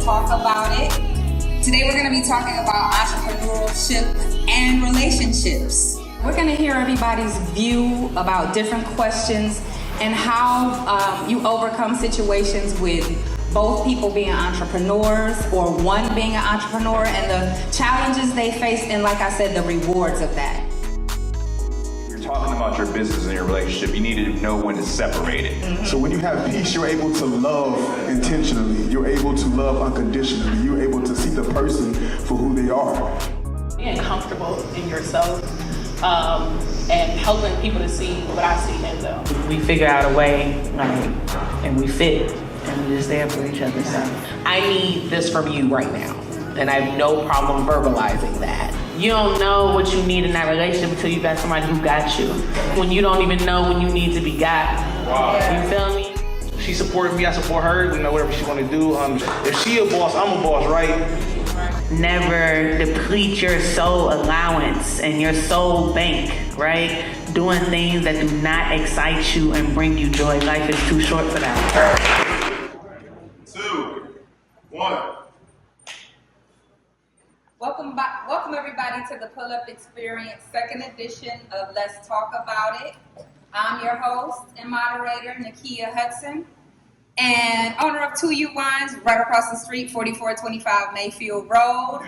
talk about it. Today we're going to be talking about entrepreneurship and relationships. We're going to hear everybody's view about different questions and how you overcome situations with both people being entrepreneurs or one being an entrepreneur and the challenges they face and, like I said, the rewards of that. Talking about your business and your relationship, you need to know when to separate it. Mm-hmm. So when you have peace, you're able to love intentionally. You're able to love unconditionally. You're able to see the person for who they are. Being comfortable in yourself and helping people to see what I see in them. We figure out a way, and we fit, and we're just there for each other. So I need this from you right now, and I have no problem verbalizing that. You don't know what you need in that relationship until you got somebody who got you. When you don't even know when you need to be got. Wow. You feel me? She supported me, I support her, you know, whatever she want to do. If she a boss, I'm a boss, right? Never deplete your soul allowance and your soul bank, right? Doing things that do not excite you and bring you joy. Life is too short for that. 2, 1. Welcome everybody to the Pull-Up Experience, second edition of Let's Talk About It. I'm your host and moderator, Nakia Hudson, and owner of 2U Wines right across the street, 4425 Mayfield Road,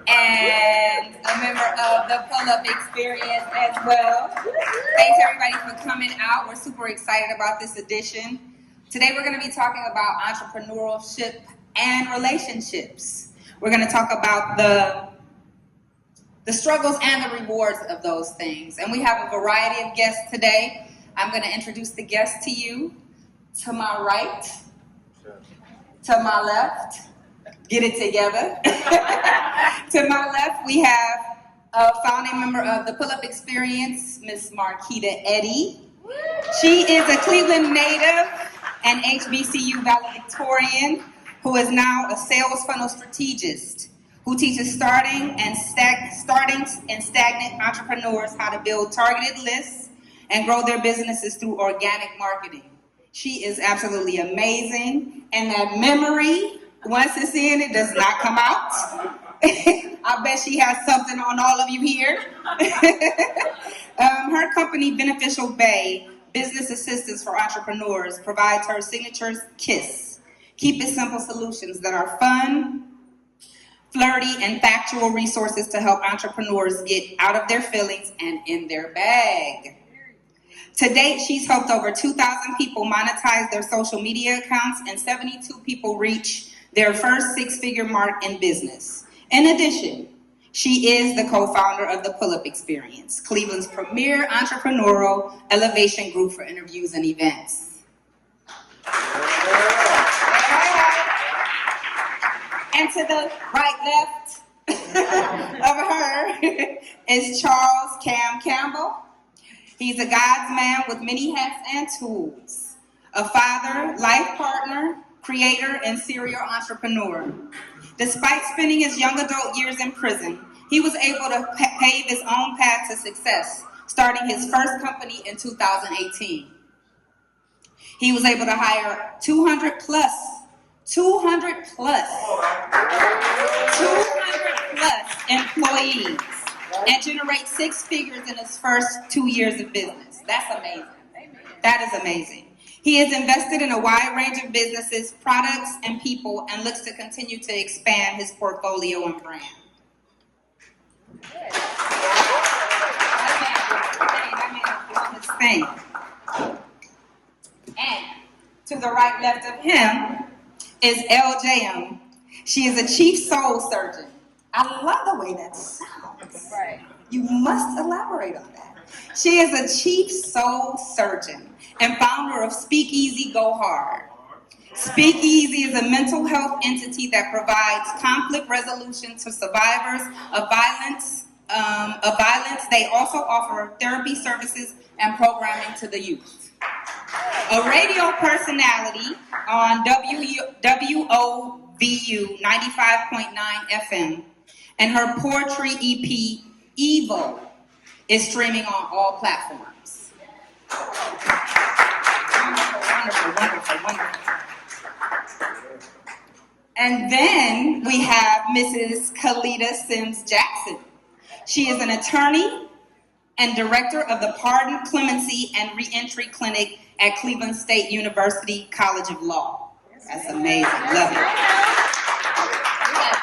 and a member of the Pull-Up Experience as well. Thanks everybody for coming out. We're super excited about this edition. Today we're going to be talking about entrepreneurship and relationships. We're going to talk about the struggles and the rewards of those things. And we have a variety of guests today. I'm going to introduce the guests to you. To my right, to my left, get it together. To my left, we have a founding member of the Pull-Up Experience, Miss Markita Eddy. She is a Cleveland native and HBCU valedictorian who is now a sales funnel strategist who teaches starting and stagnant entrepreneurs how to build targeted lists and grow their businesses through organic marketing. She is absolutely amazing, and that memory, once it's in, it does not come out. I bet she has something on all of you here. Her company, Benefical Business Assistance for Entrepreneurs, provides her signature KISS. Keep it simple solutions that are fun, flirty, and factual resources to help entrepreneurs get out of their feelings and in their bag. To date, she's helped over 2,000 people monetize their social media accounts and 72 people reach their first six-figure mark in business. In addition, she is the co-founder of the Pull-Up Experience, Cleveland's premier entrepreneurial elevation group for interviews and events. And to the right left of her is Charles Campbell. He's a God's man with many hats and tools. A father, life partner, creator, and serial entrepreneur. Despite spending his young adult years in prison, he was able to pave his own path to success, starting his first company in 2018. He was able to hire 200 plus employees and generate six figures in his first 2 years of business. That's amazing. That is amazing. He has invested in a wide range of businesses, products, and people, and looks to continue to expand his portfolio and brand. And to the right left of him is LJM. She is a chief soul surgeon. I love the way that sounds. Right. You must elaborate on that. She is a chief soul surgeon and founder of SpeakEzie Go Hard. SpeakEzie is a mental health entity that provides conflict resolution to survivors of violence. They also offer therapy services and programming to the youth. A radio personality on WOVU 95.9 FM, and her poetry EP, Evil, is streaming on all platforms. Wonderful. And then we have Mrs. Khalida Sims Jackson. She is an attorney and director of the Pardon, Clemency, and Reentry Clinic at Cleveland State University College of Law. That's amazing. Love it.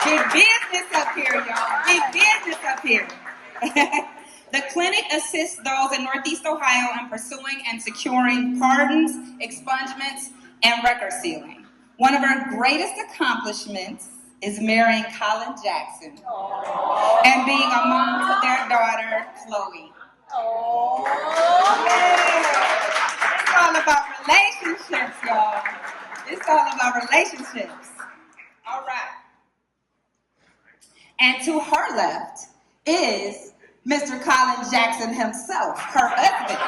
Big business up here, y'all. Big business up here. The clinic assists those in Northeast Ohio in pursuing and securing pardons, expungements, and record sealing. One of her greatest accomplishments is marrying Colin Jackson and being a mom to their daughter, Chloe. It's all about relationships, y'all. It's all about relationships. All right. And to her left is Mr. Colin Jackson himself, her husband.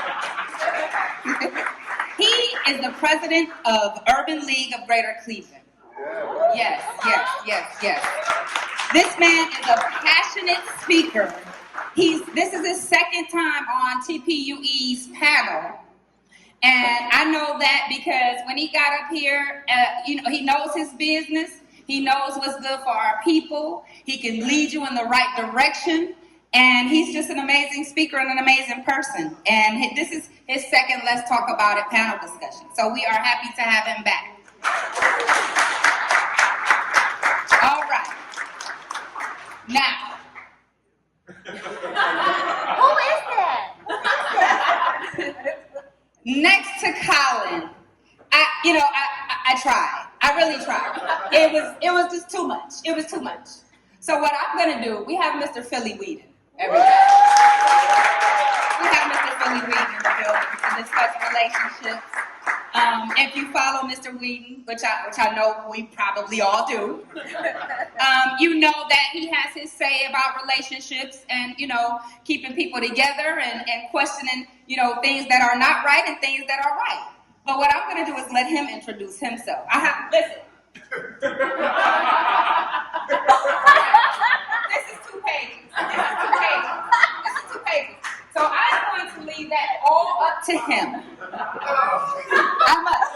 He is the president of Urban League of Greater Cleveland. Yes. This man is a passionate speaker. This is his second time on TPUE's panel. And I know that because when he got up here, he knows his business. He knows what's good for our people. He can lead you in the right direction. And he's just an amazing speaker and an amazing person. And this is his second Let's Talk About It panel discussion. So we are happy to have him back. All right. Now. Who is that? Next to Colin, I tried. I really tried. It was just too much. It was too much. So what I'm gonna do, we have Mr. Philly Weeden. Everybody. We have Mr. Philly Weeden in the building to discuss relationships. If you follow Mr. Weeden, which I know we probably all do, you know that he has his say about relationships and, keeping people together and questioning, things that are not right and things that are right. But what I'm going to do is let him introduce himself. Listen. This is 2 pages. This is 2 pages. So I'm going to leave that all up to him. I must.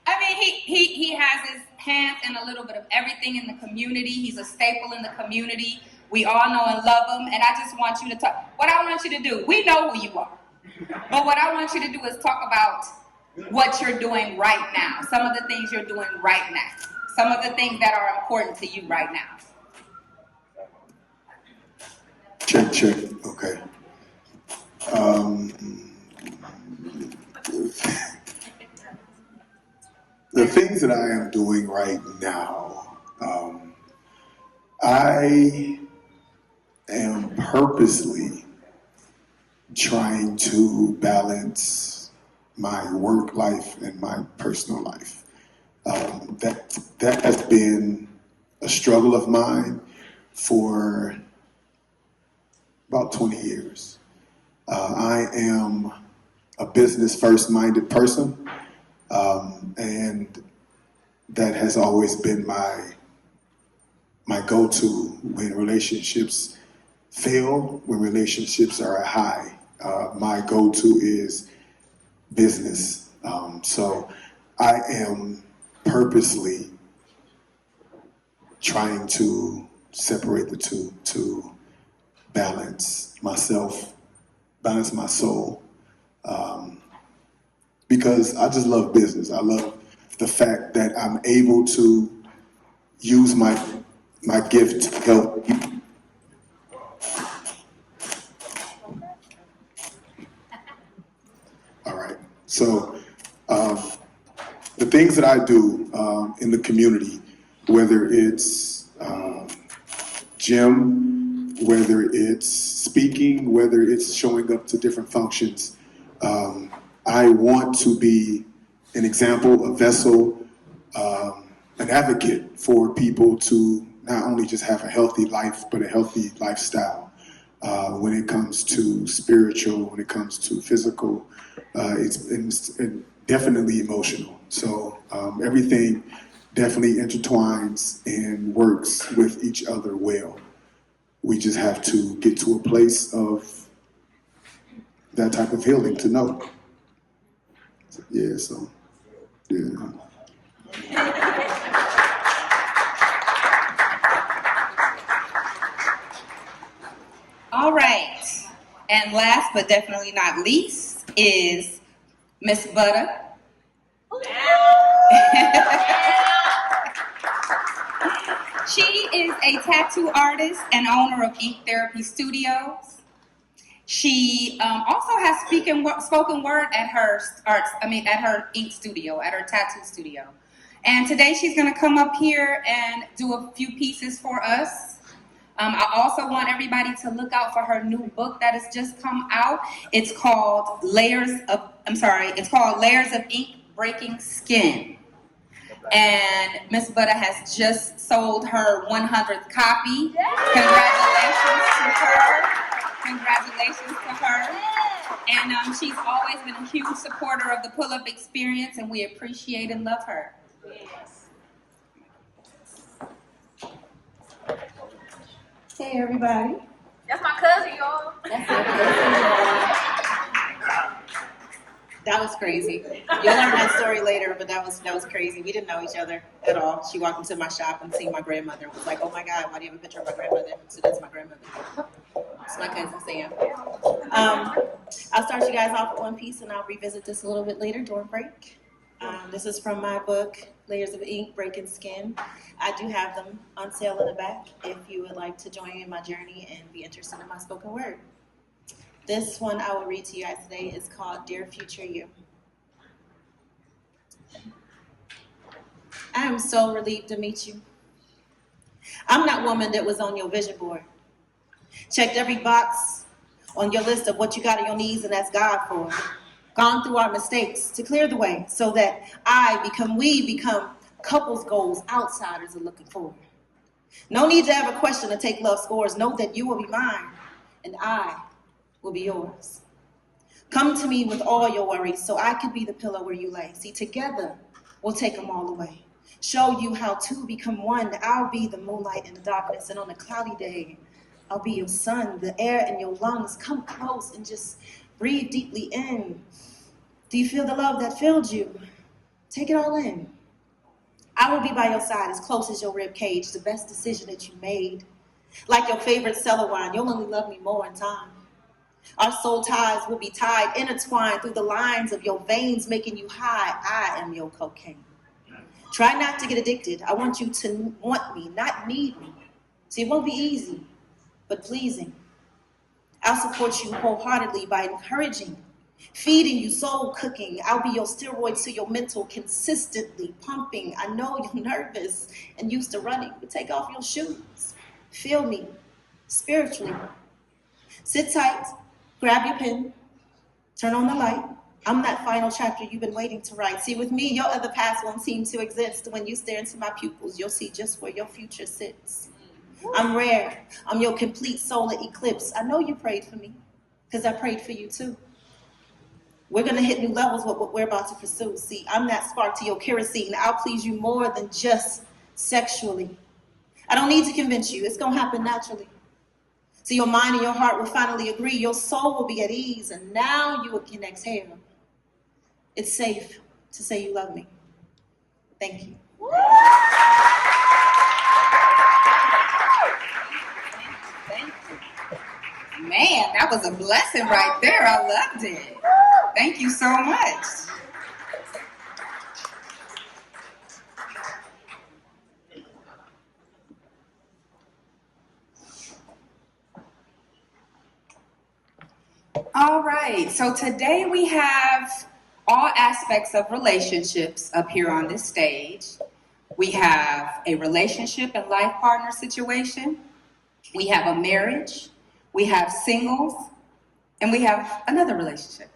I mean, he has his hands in a little bit of everything in the community. He's a staple in the community. We all know and love him. And I just want you to talk. What I want you to do, we know who you are. But what I want you to do is talk about what you're doing right now. Some of the things you're doing right now. Some of the things that are important to you right now. Check. Okay. The things that I am doing right now, I am purposely trying to balance my work life and my personal life. That has been a struggle of mine for about 20 years. I am a business first minded person, and that has always been my go-to when relationships fail, when relationships are at high. My go-to is business. So I am purposely trying to separate the two, to balance myself, balance my soul, because I just love business. I love the fact that I'm able to use my gift to help people. All right. So the things that I do in the community, whether it's gym, whether it's speaking, whether it's showing up to different functions, I want to be an example, a vessel, an advocate for people to not only just have a healthy life, but a healthy lifestyle. When it comes to spiritual, when it comes to physical, it's definitely emotional. So everything definitely intertwines and works with each other well. We just have to get to a place of that type of healing to know. Yeah, so, yeah. All right. And last but definitely not least is Miss Butter. She is a tattoo artist and owner of Ink Therapy Studios. She also has spoken word at her ink studio, at her tattoo studio. And today she's going to come up here and do a few pieces for us. I also want everybody to look out for her new book that has just come out. It's called Layers of Ink Breaking Skin. And Miss Butter has just sold her 100th copy. Congratulations to her. And she's always been a huge supporter of the pull-up experience, and we appreciate and love her. Hey everybody. That's my cousin, y'all. That was crazy. You'll learn that story later, but that was crazy. We didn't know each other at all. She walked into my shop and seen my grandmother and was like, oh my God, why do you have a picture of my grandmother? So that's my grandmother. It's my cousin Sam. I'll start you guys off with one piece and I'll revisit this a little bit later during break. This is from my book, Layers of Ink, Breaking Skin. I do have them on sale in the back if you would like to join me in my journey and be interested in my spoken word. This one I will read to you guys today is called Dear Future You. I am so relieved to meet you. I'm that woman that was on your vision board. Checked every box on your list of what you got on your knees and asked God for. Gone through our mistakes to clear the way so that we become couples goals outsiders are looking for. No need to have a question to take love scores. Know that you will be mine and I will be yours. Come to me with all your worries so I can be the pillow where you lay. See, together we'll take them all away. Show you how to become one. I'll be the moonlight in the darkness, and on a cloudy day, I'll be your sun, the air in your lungs. Come close and just breathe deeply in. Do you feel the love that filled you? Take it all in. I will be by your side as close as your rib cage, the best decision that you made. Like your favorite cellar wine, you'll only love me more in time. Our soul ties will be tied, intertwined through the lines of your veins, making you high. I am your cocaine. Try not to get addicted. I want you to want me, not need me. See, it won't be easy, but pleasing. I'll support you wholeheartedly by encouraging, feeding you, soul cooking. I'll be your steroids to your mental, consistently pumping. I know you're nervous and used to running, but take off your shoes. Feel me spiritually. Sit tight, grab your pen, turn on the light. I'm that final chapter you've been waiting to write. See, with me, your other past won't seem to exist. When you stare into my pupils, you'll see just where your future sits. I'm rare. I'm your complete solar eclipse. I know you prayed for me, because I prayed for you too. We're going to hit new levels with what we're about to pursue. See, I'm that spark to your kerosene. I'll please you more than just sexually. I don't need to convince you. It's going to happen naturally. So your mind and your heart will finally agree. Your soul will be at ease, and now you can exhale. It's safe to say you love me. Thank you. Thank you. Man, that was a blessing right there. I loved it. Thank you so much. All right, so today we have all aspects of relationships up here on this stage. We have a relationship and life partner situation. We have a marriage. We have singles. And we have another relationship.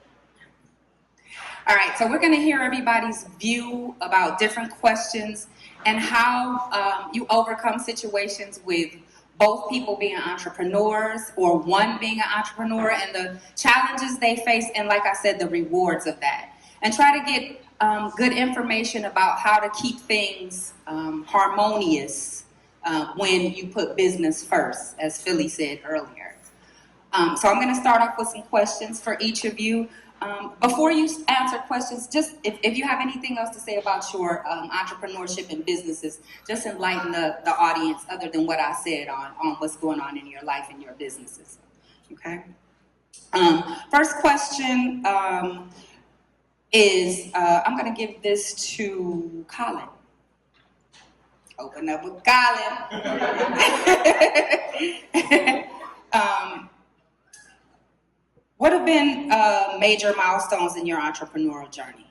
All right, so we're going to hear everybody's view about different questions and how you overcome situations with both people being entrepreneurs or one being an entrepreneur and the challenges they face and, like I said, the rewards of that. And try to get good information about how to keep things harmonious when you put business first, as Philly said earlier. So I'm going to start off with some questions for each of you. Before you answer questions, just if you have anything else to say about your entrepreneurship and businesses, just enlighten the audience other than what I said on what's going on in your life and your businesses. Okay? First question is, I'm going to give this to Colin. Open up with Colin. What have been major milestones in your entrepreneurial journey?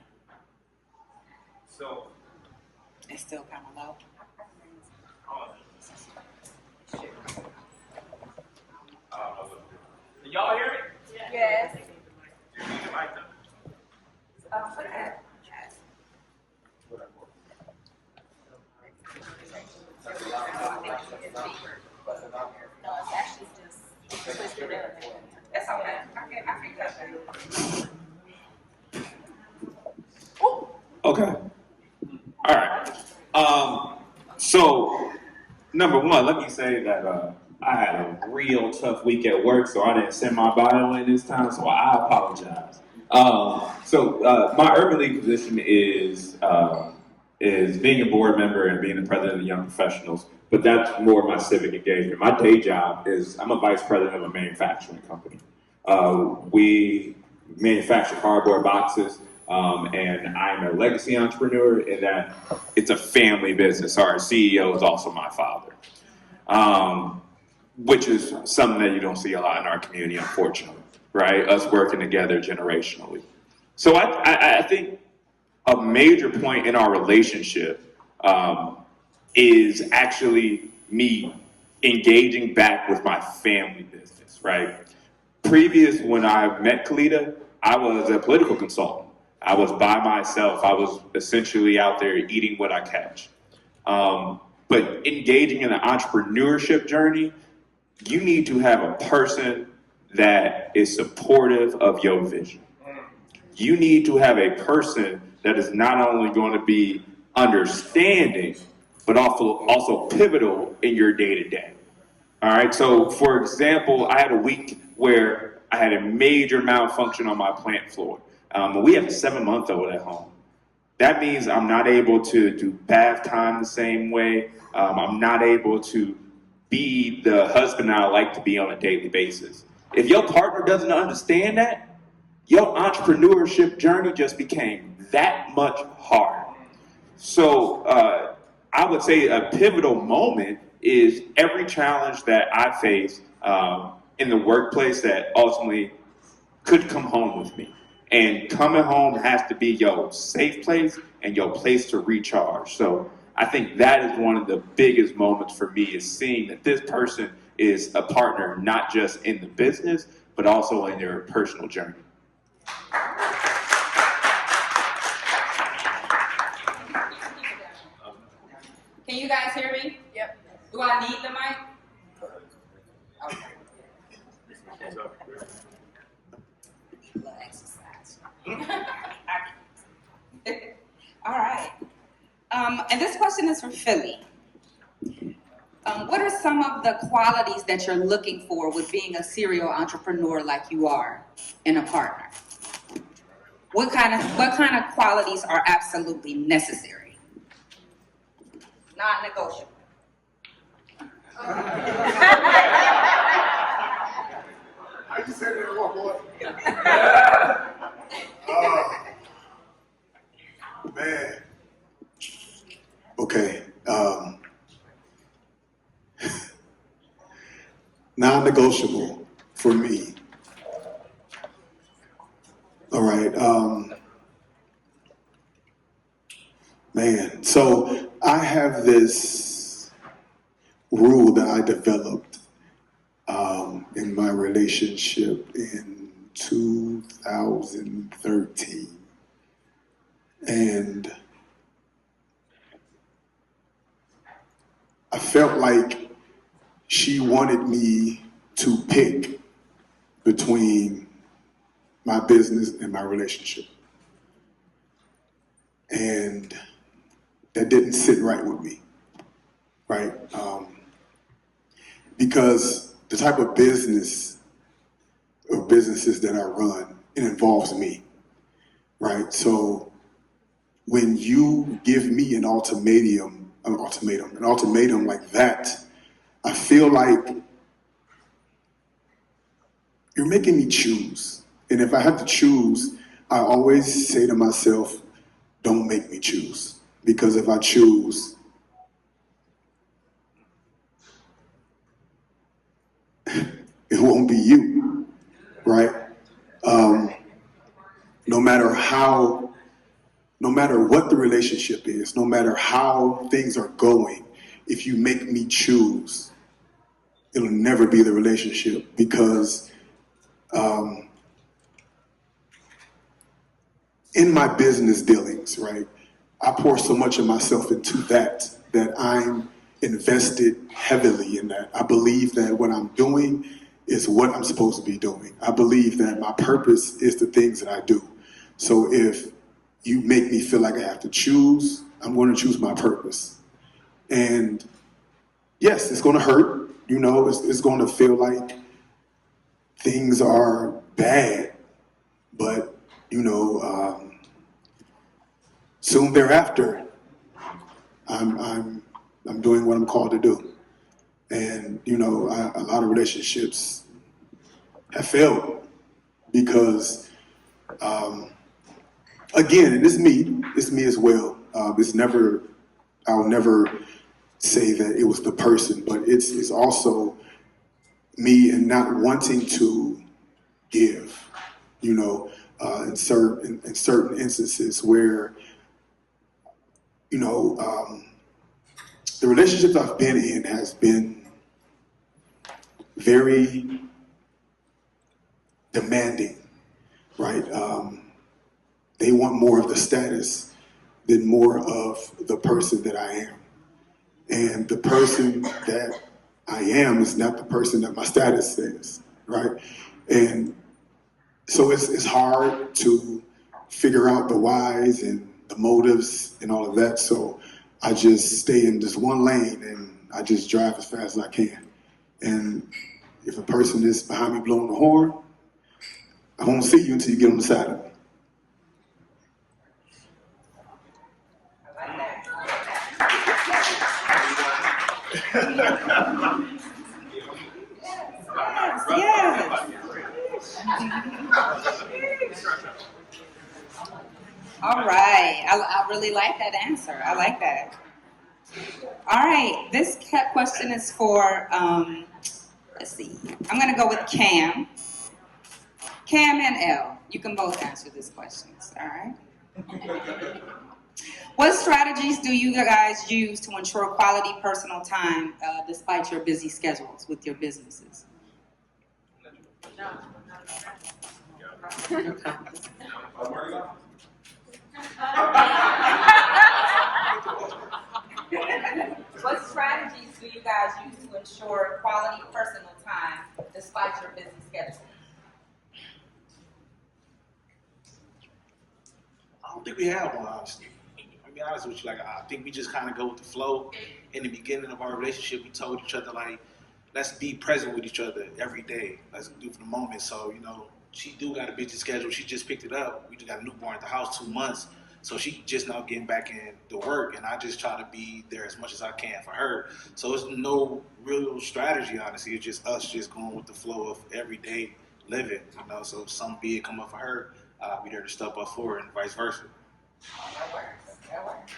So, It's still kind of low. can y'all hear me? Yes. No, it's actually just twisted up. It's okay. I can cut that. Okay. All right. So, number one, let me say that I had a real tough week at work, so I didn't send my bio in this time, so I apologize. My urban league position is being a board member and being the president of the Young Professionals, but that's more my civic engagement. My day job is I'm a vice president of a manufacturing company. We manufacture cardboard boxes, and I'm a legacy entrepreneur in that it's a family business. Our CEO is also my father, which is something that you don't see a lot in our community, unfortunately, right? Us working together generationally. So I think a major point in our relationship is actually me engaging back with my family business, right? Previous, when I met Khalida, I was a political consultant. I was by myself. I was essentially out there eating what I catch. But engaging in the entrepreneurship journey, you need to have a person that is supportive of your vision. You need to have a person that is not only going to be understanding, but also pivotal in your day-to-day. All right, so for example, I had a week where I had a major malfunction on my plant floor. We have a 7-month-old at home. That means I'm not able to do bath time the same way. I'm not able to be the husband I like to be on a daily basis. If your partner doesn't understand that, your entrepreneurship journey just became that much harder. So I would say a pivotal moment is every challenge that I face in the workplace that ultimately could come home with me. And coming home has to be your safe place and your place to recharge. So I think that is one of the biggest moments for me, is seeing that this person is a partner, not just in the business, but also in their personal journey. Can you guys hear me? Yep. Do I need the mic? Okay. Little exercise. All right. And this question is for Philly. What are some of the qualities that you're looking for with being a serial entrepreneur like you are in a partner? What kind of qualities are absolutely necessary? Non-negotiable. I just said that one, boy. Man. Okay. Non-negotiable for me. All right. Man. So I have this rule that I developed in my relationship in 2013. And I felt like she wanted me to pick between my business and my relationship. And that didn't sit right with me, right? Because the type of businesses that I run it involves me, right? So when you give me an ultimatum like that, I feel like you're making me choose. And if I have to choose, I always say to myself, don't make me choose. Because if I choose, it won't be you, right? No matter what the relationship is, no matter how things are going, if you make me choose, it'll never be the relationship because in my business dealings, right, I pour so much of myself into that I'm invested heavily in that. I believe that what I'm doing is what I'm supposed to be doing. I believe that my purpose is the things that I do. So if you make me feel like I have to choose, I'm going to choose my purpose. And yes, it's going to hurt. You know, it's going to feel like things are bad, but you know, soon thereafter, I'm doing what I'm called to do. And you know, a lot of relationships have failed because, again, and it's me as well. I'll never say that it was the person, but it's also me and not wanting to give, you know, in certain instances where, you know, the relationships I've been in has been very demanding, right? They want more of the status than more of the person that I am. And the person that I am is not the person that my status says, right? And so it's hard to figure out the whys and the motives and all of that. So I just stay in this one lane and I just drive as fast as I can. And if a person is behind me blowing the horn, I won't see you until you get on the side of me. All right. I really like that answer. I like that. All right. This question is for, let's see. I'm going to go with Cam. Cam and Elle. You can both answer these questions. All right. What strategies do you guys use to ensure quality personal time despite your busy schedules with your businesses? What strategies do you guys use to ensure quality personal time despite your busy schedule? I don't think we have one, honestly. I'll be honest with you. Like, I think we just kind of go with the flow. In the beginning of our relationship, we told each other, like, let's be present with each other every day. Let's do for the moment. So, you know, she do got a busy schedule. She just picked it up. We just got a newborn at the house 2 months. So she just now getting back in the work. And I just try to be there as much as I can for her. So it's no real strategy, honestly. It's just us just going with the flow of everyday living, you know. So if something big come up for her, I'll be there to step up for her and vice versa. That works. That works.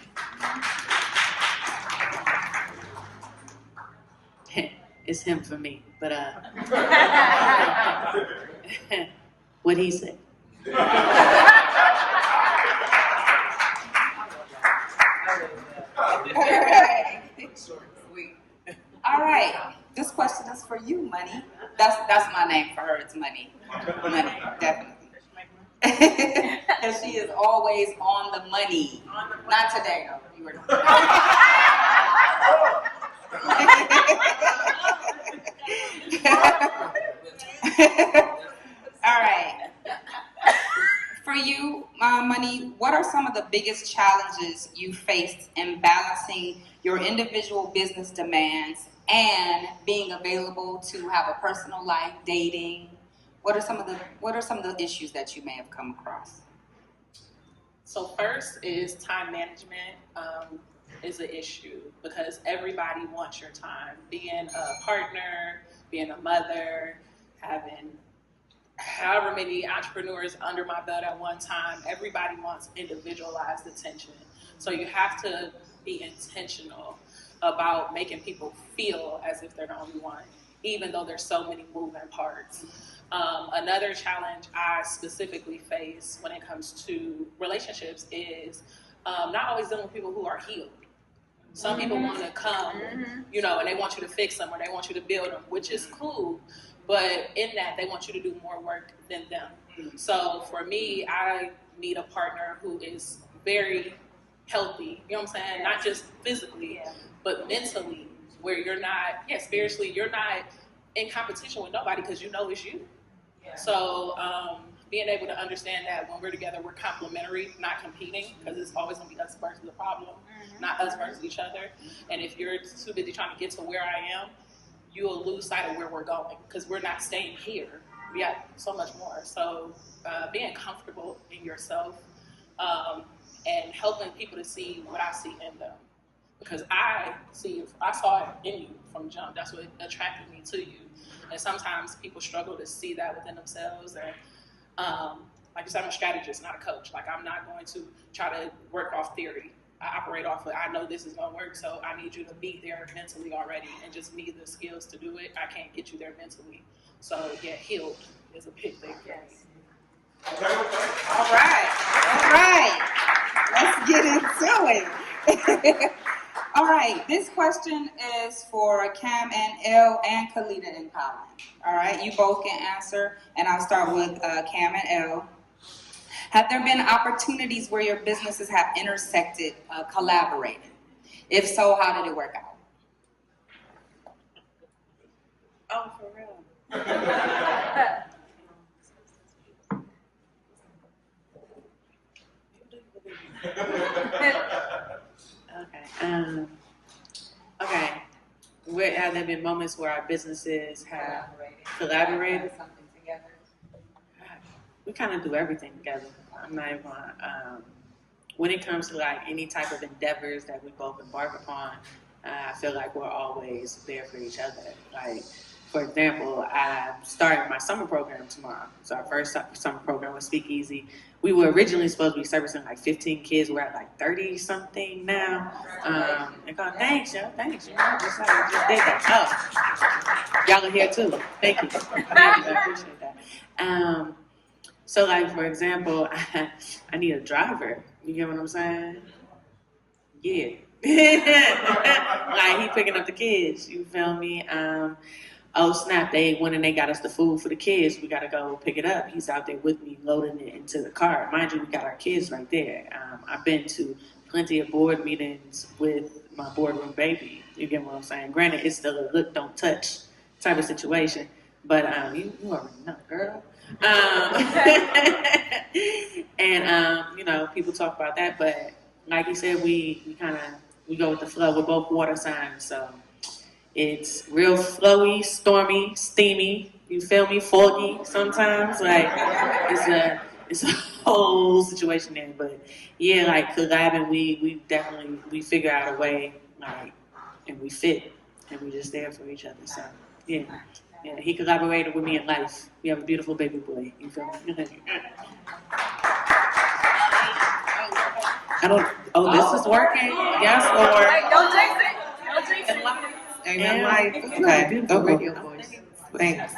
It's him for me, but what'd he say? All right. This question is for you, Money. That's my name for her. It's Money. Money, definitely. And she is always on the money. Not today, though. You were All right. For you, Money, what are some of the biggest challenges you faced in balancing your individual business demands and being available to have a personal life, dating, What are some of the issues that you may have come across? So first is time management is an issue because everybody wants your time. Being a partner, being a mother, having however many entrepreneurs under my belt at one time, everybody wants individualized attention. So you have to be intentional about making people feel as if they're the only one, even though there's so many moving parts. Another challenge I specifically face when it comes to relationships is not always dealing with people who are healed. Some people want to come, you know, and they want you to fix them or they want you to build them, which is cool. But in that, they want you to do more work than them. So for me, I need a partner who is very healthy, you know what I'm saying? Not just physically, but mentally, where you're not, spiritually, you're not in competition with nobody because you know it's you. So being able to understand that when we're together, we're complementary, not competing, because it's always going to be us versus the problem, not us versus each other. And if you're too busy trying to get to where I am, you'll lose sight of where we're going because we're not staying here. We got so much more. So being comfortable in yourself and helping people to see what I see in them. Because I saw it in you from jump. That's what attracted me to you. And sometimes people struggle to see that within themselves. And like you said, I'm a strategist, not a coach. Like I'm not going to try to work off theory. I operate off of, I know this is gonna work, so I need you to be there mentally already and just need the skills to do it. I can't get you there mentally. So yeah, healed is a big thing for me. All right. Let's get into it. All right, this question is for Cam and L and Khalida and Colin. All right, you both can answer, and I'll start with Cam and L. Have there been opportunities where your businesses have intersected, collaborated? If so, how did it work out? Oh, for real? Okay. Where have there been moments where our businesses have collaborated? Something together. We kind of do everything together. I'm not even when it comes to like any type of endeavors that we both embark upon, I feel like we're always there for each other. Like, for example, I started my summer program tomorrow. So our first summer program was SpeakEzie. We were originally supposed to be servicing like 15 kids. We're at like 30 something now. And go, thanks, yo, thanks. You know, just did that. Oh, y'all are here too. Thank you. I appreciate that. So like, for example, I need a driver. You get what I'm saying? Yeah. Like he picking up the kids, you feel me? Oh snap, when they got us the food for the kids, we gotta go pick it up. He's out there with me loading it into the car. Mind you, we got our kids right there. I've been to plenty of board meetings with my boardroom baby. You get what I'm saying? Granted, it's still a look, don't touch type of situation. But you already know, girl. And you know, people talk about that, but like you said, we go with the flow. We're both water signs, so it's real flowy, stormy, steamy. You feel me? Foggy sometimes. Like it's a whole situation there. But yeah, like collabing, we definitely figure out a way, like, and we fit, and we just there for each other. So yeah. Yeah, he collaborated with me in life. We have a beautiful baby boy. You feel me? This is working. Yes, Lord. Don't jinx it. Amen. Life. Okay. Radio voice. Thanks.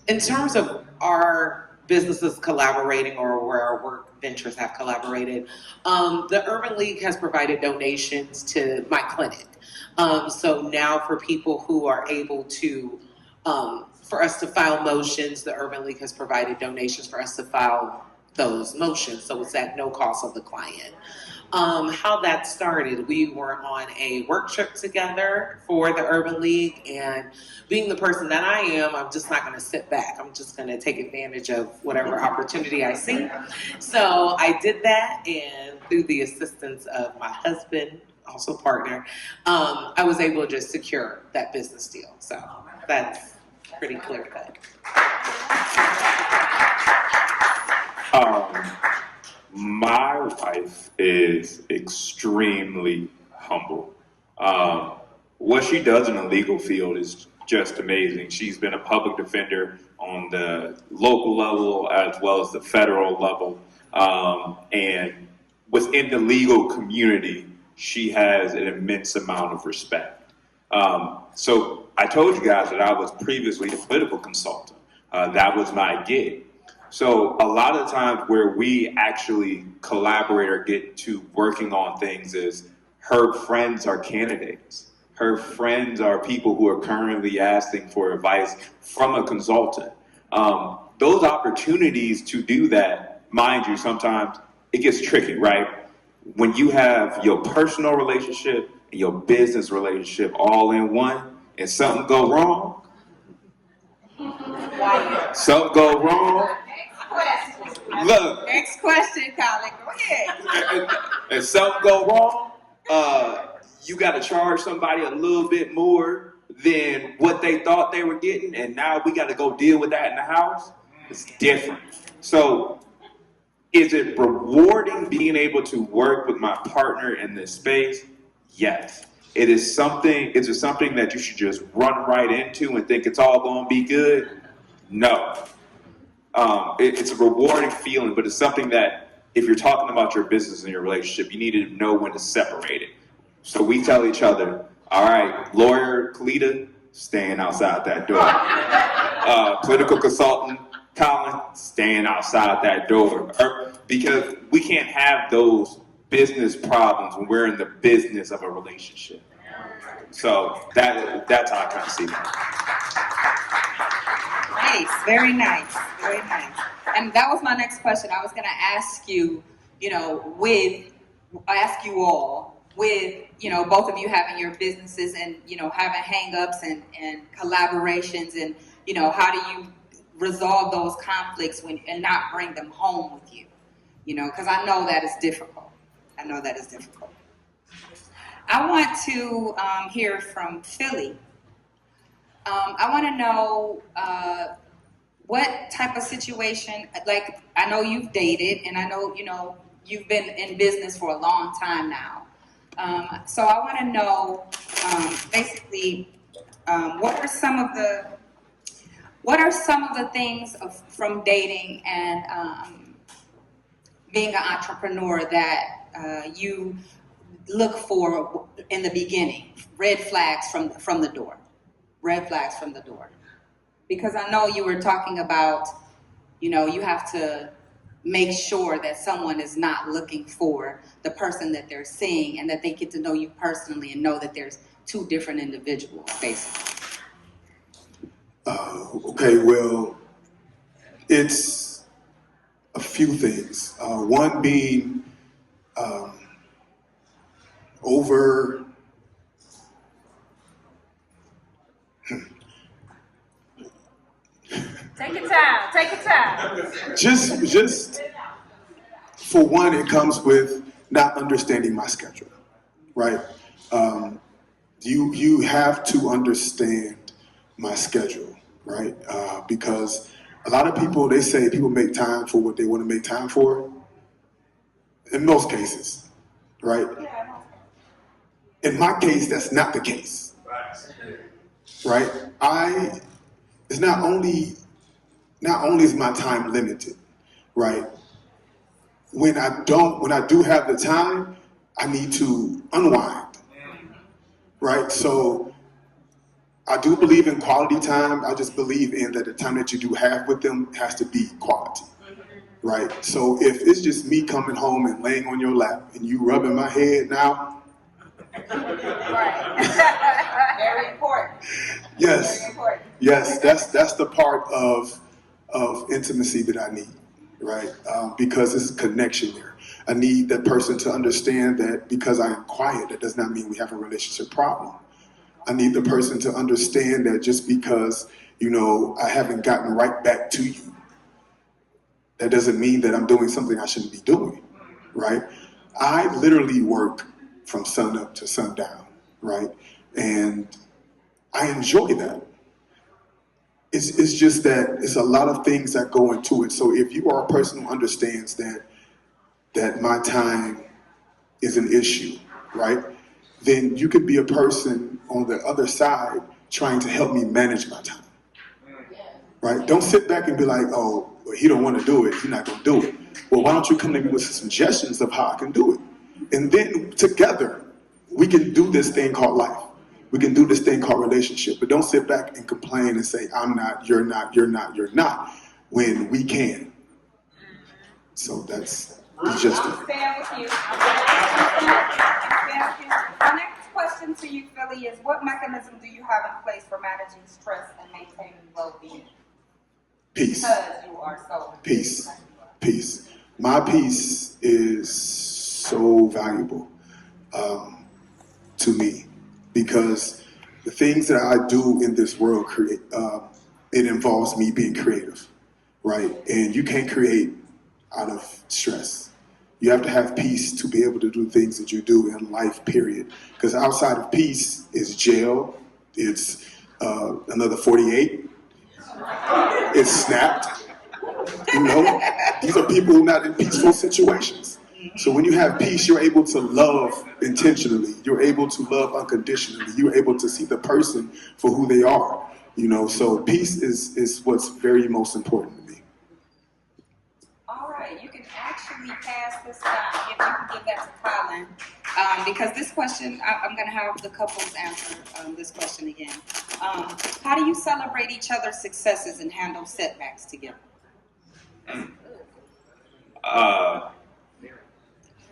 In terms of our businesses collaborating or where our work ventures have collaborated, the Urban League has provided donations to my clinic. So now for people who are able to, for us to file motions, the Urban League has provided donations for us to file those motions. So it's at no cost of the client. How that started, we were on a work trip together for the Urban League, and being the person that I am, I'm just not going to sit back. I'm just going to take advantage of whatever opportunity I see. So I did that, and through the assistance of my husband, also partner, I was able to just secure that business deal. So that's Pretty clear cut. My wife is extremely humble. What she does in the legal field is just amazing. She's been a public defender on the local level as well as the federal level. And within the legal community, she has an immense amount of respect. So I told you guys that I was previously a political consultant. That was my gig. So a lot of times where we actually collaborate or get to working on things is her friends are candidates. Her friends are people who are currently asking for advice from a consultant. Those opportunities to do that, mind you, sometimes it gets tricky, right? When you have your personal relationship and your business relationship all in one and something go wrong, look. Next question, Colin. Go ahead. And something go wrong, you got to charge somebody a little bit more than what they thought they were getting, and now we got to go deal with that in the house. It's different. So, is it rewarding being able to work with my partner in this space? Yes. It is something. Is it something that you should just run right into and think it's all going to be good? No. It's a rewarding feeling, but it's something that if you're talking about your business and your relationship, you need to know when to separate it. So we tell each other, all right, lawyer Khalida, staying outside that door. Political consultant Colin, staying outside that door. Because we can't have those business problems when we're in the business of a relationship. So that's how I kind of see that. Nice, very nice, very nice. And that was my next question. I was going to ask you, ask you all, with, both of you having your businesses and, having hang-ups and collaborations and, how do you resolve those conflicts and not bring them home with you? Because I know that is difficult. I want to hear from Philly. I want to know what type of situation, like, I know you've dated and I know, you've been in business for a long time now. So I want to know, basically, what are some of the things from dating and being an entrepreneur that you look for in the beginning? Red flags from the door. Red flags from the door. Because I know you were talking about, you have to make sure that someone is not looking for the person that they're seeing and that they get to know you personally and know that there's two different individuals, basically. Okay, well, it's a few things. One being over... Take your time. Just for one, it comes with not understanding my schedule, right? You have to understand my schedule, right? Because a lot of people, they say people make time for what they want to make time for. In most cases, right? In my case, that's not the case, right? It's not only is my time limited, right? When I do have the time, I need to unwind, right? So I do believe in quality time. I just believe in that the time that you do have with them has to be quality, right? So if it's just me coming home and laying on your lap and you rubbing my head now. Right. Very important. Yes. Very important. Yes, that's the part of intimacy that I need, right? Because there's a connection there. I need that person to understand that because I am quiet, that does not mean we have a relationship problem. I need the person to understand that just because, I haven't gotten right back to you, that doesn't mean that I'm doing something I shouldn't be doing, right? I literally work from sun up to sundown, right? And I enjoy that. it's just that it's a lot of things that go into it. So if you are a person who understands that my time is an issue, right? Then you could be a person on the other side trying to help me manage my time, right? Don't sit back and be like, oh, well, he don't want to do it, he's not going to do it. Well, why don't you come to me with some suggestions of how I can do it? And then together, we can do this thing called life. We can do this thing called relationship. But don't sit back and complain and say, I'm not, you're not, you're not, you're not, when we can. So that's just it. Stand with you. Stand with you. My next question to you, Philly, is what mechanism do you have in place for managing stress and maintaining well-being? Peace. Because you are so. Peace. Peace. My peace is so valuable to me, because the things that I do in this world it involves me being creative, right? And you can't create out of stress. You have to have peace to be able to do things that you do in life, period. Because outside of peace is jail, it's another 48, it's snapped. You know, these are people who are not in peaceful situations. So when you have peace, you're able to love intentionally. You're able to love unconditionally. You're able to see the person for who they are. You know, so peace is what's very most important to me. All right, you can actually pass this down. If you can give that to Colin, because this question, I'm going to have the couples answer this question again. How do you celebrate each other's successes and handle setbacks together?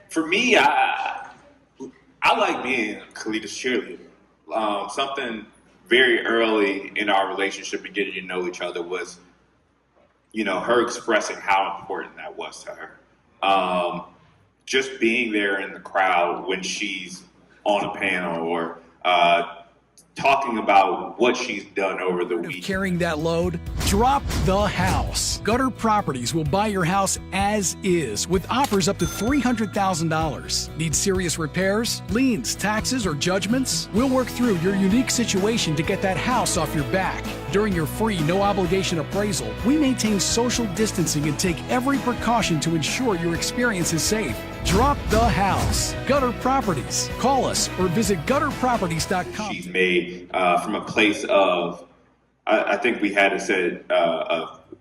For me, I like being Khalida's cheerleader. Something very early in our relationship and getting to know each other was, you know, her expressing how important that was to her. Just being there in the crowd when she's on a panel or talking about what she's done over the week. Carrying that load? Drop the house. Gutter Properties will buy your house as is with offers up to $300,000. Need serious repairs, liens, taxes, or judgments? We'll work through your unique situation to get that house off your back. During your free, no-obligation appraisal, we maintain social distancing and take every precaution to ensure your experience is safe. Drop the house. Gutter Properties. Call us or visit gutterproperties.com. She's made from a place of, I think we had to say,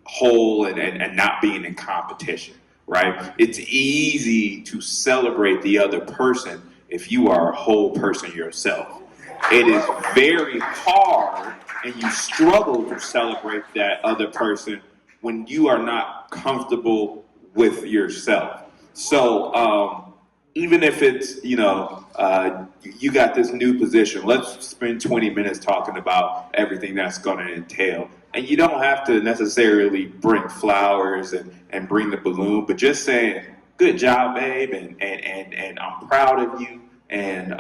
whole and not being in competition, right? It's easy to celebrate the other person if you are a whole person yourself. It is very hard, and you struggle to celebrate that other person when you are not comfortable with yourself. So even if it's, you know, you got this new position, let's spend 20 minutes talking about everything that's going to entail. And you don't have to necessarily bring flowers and bring the balloon, but just saying, good job, babe, and I'm proud of you, and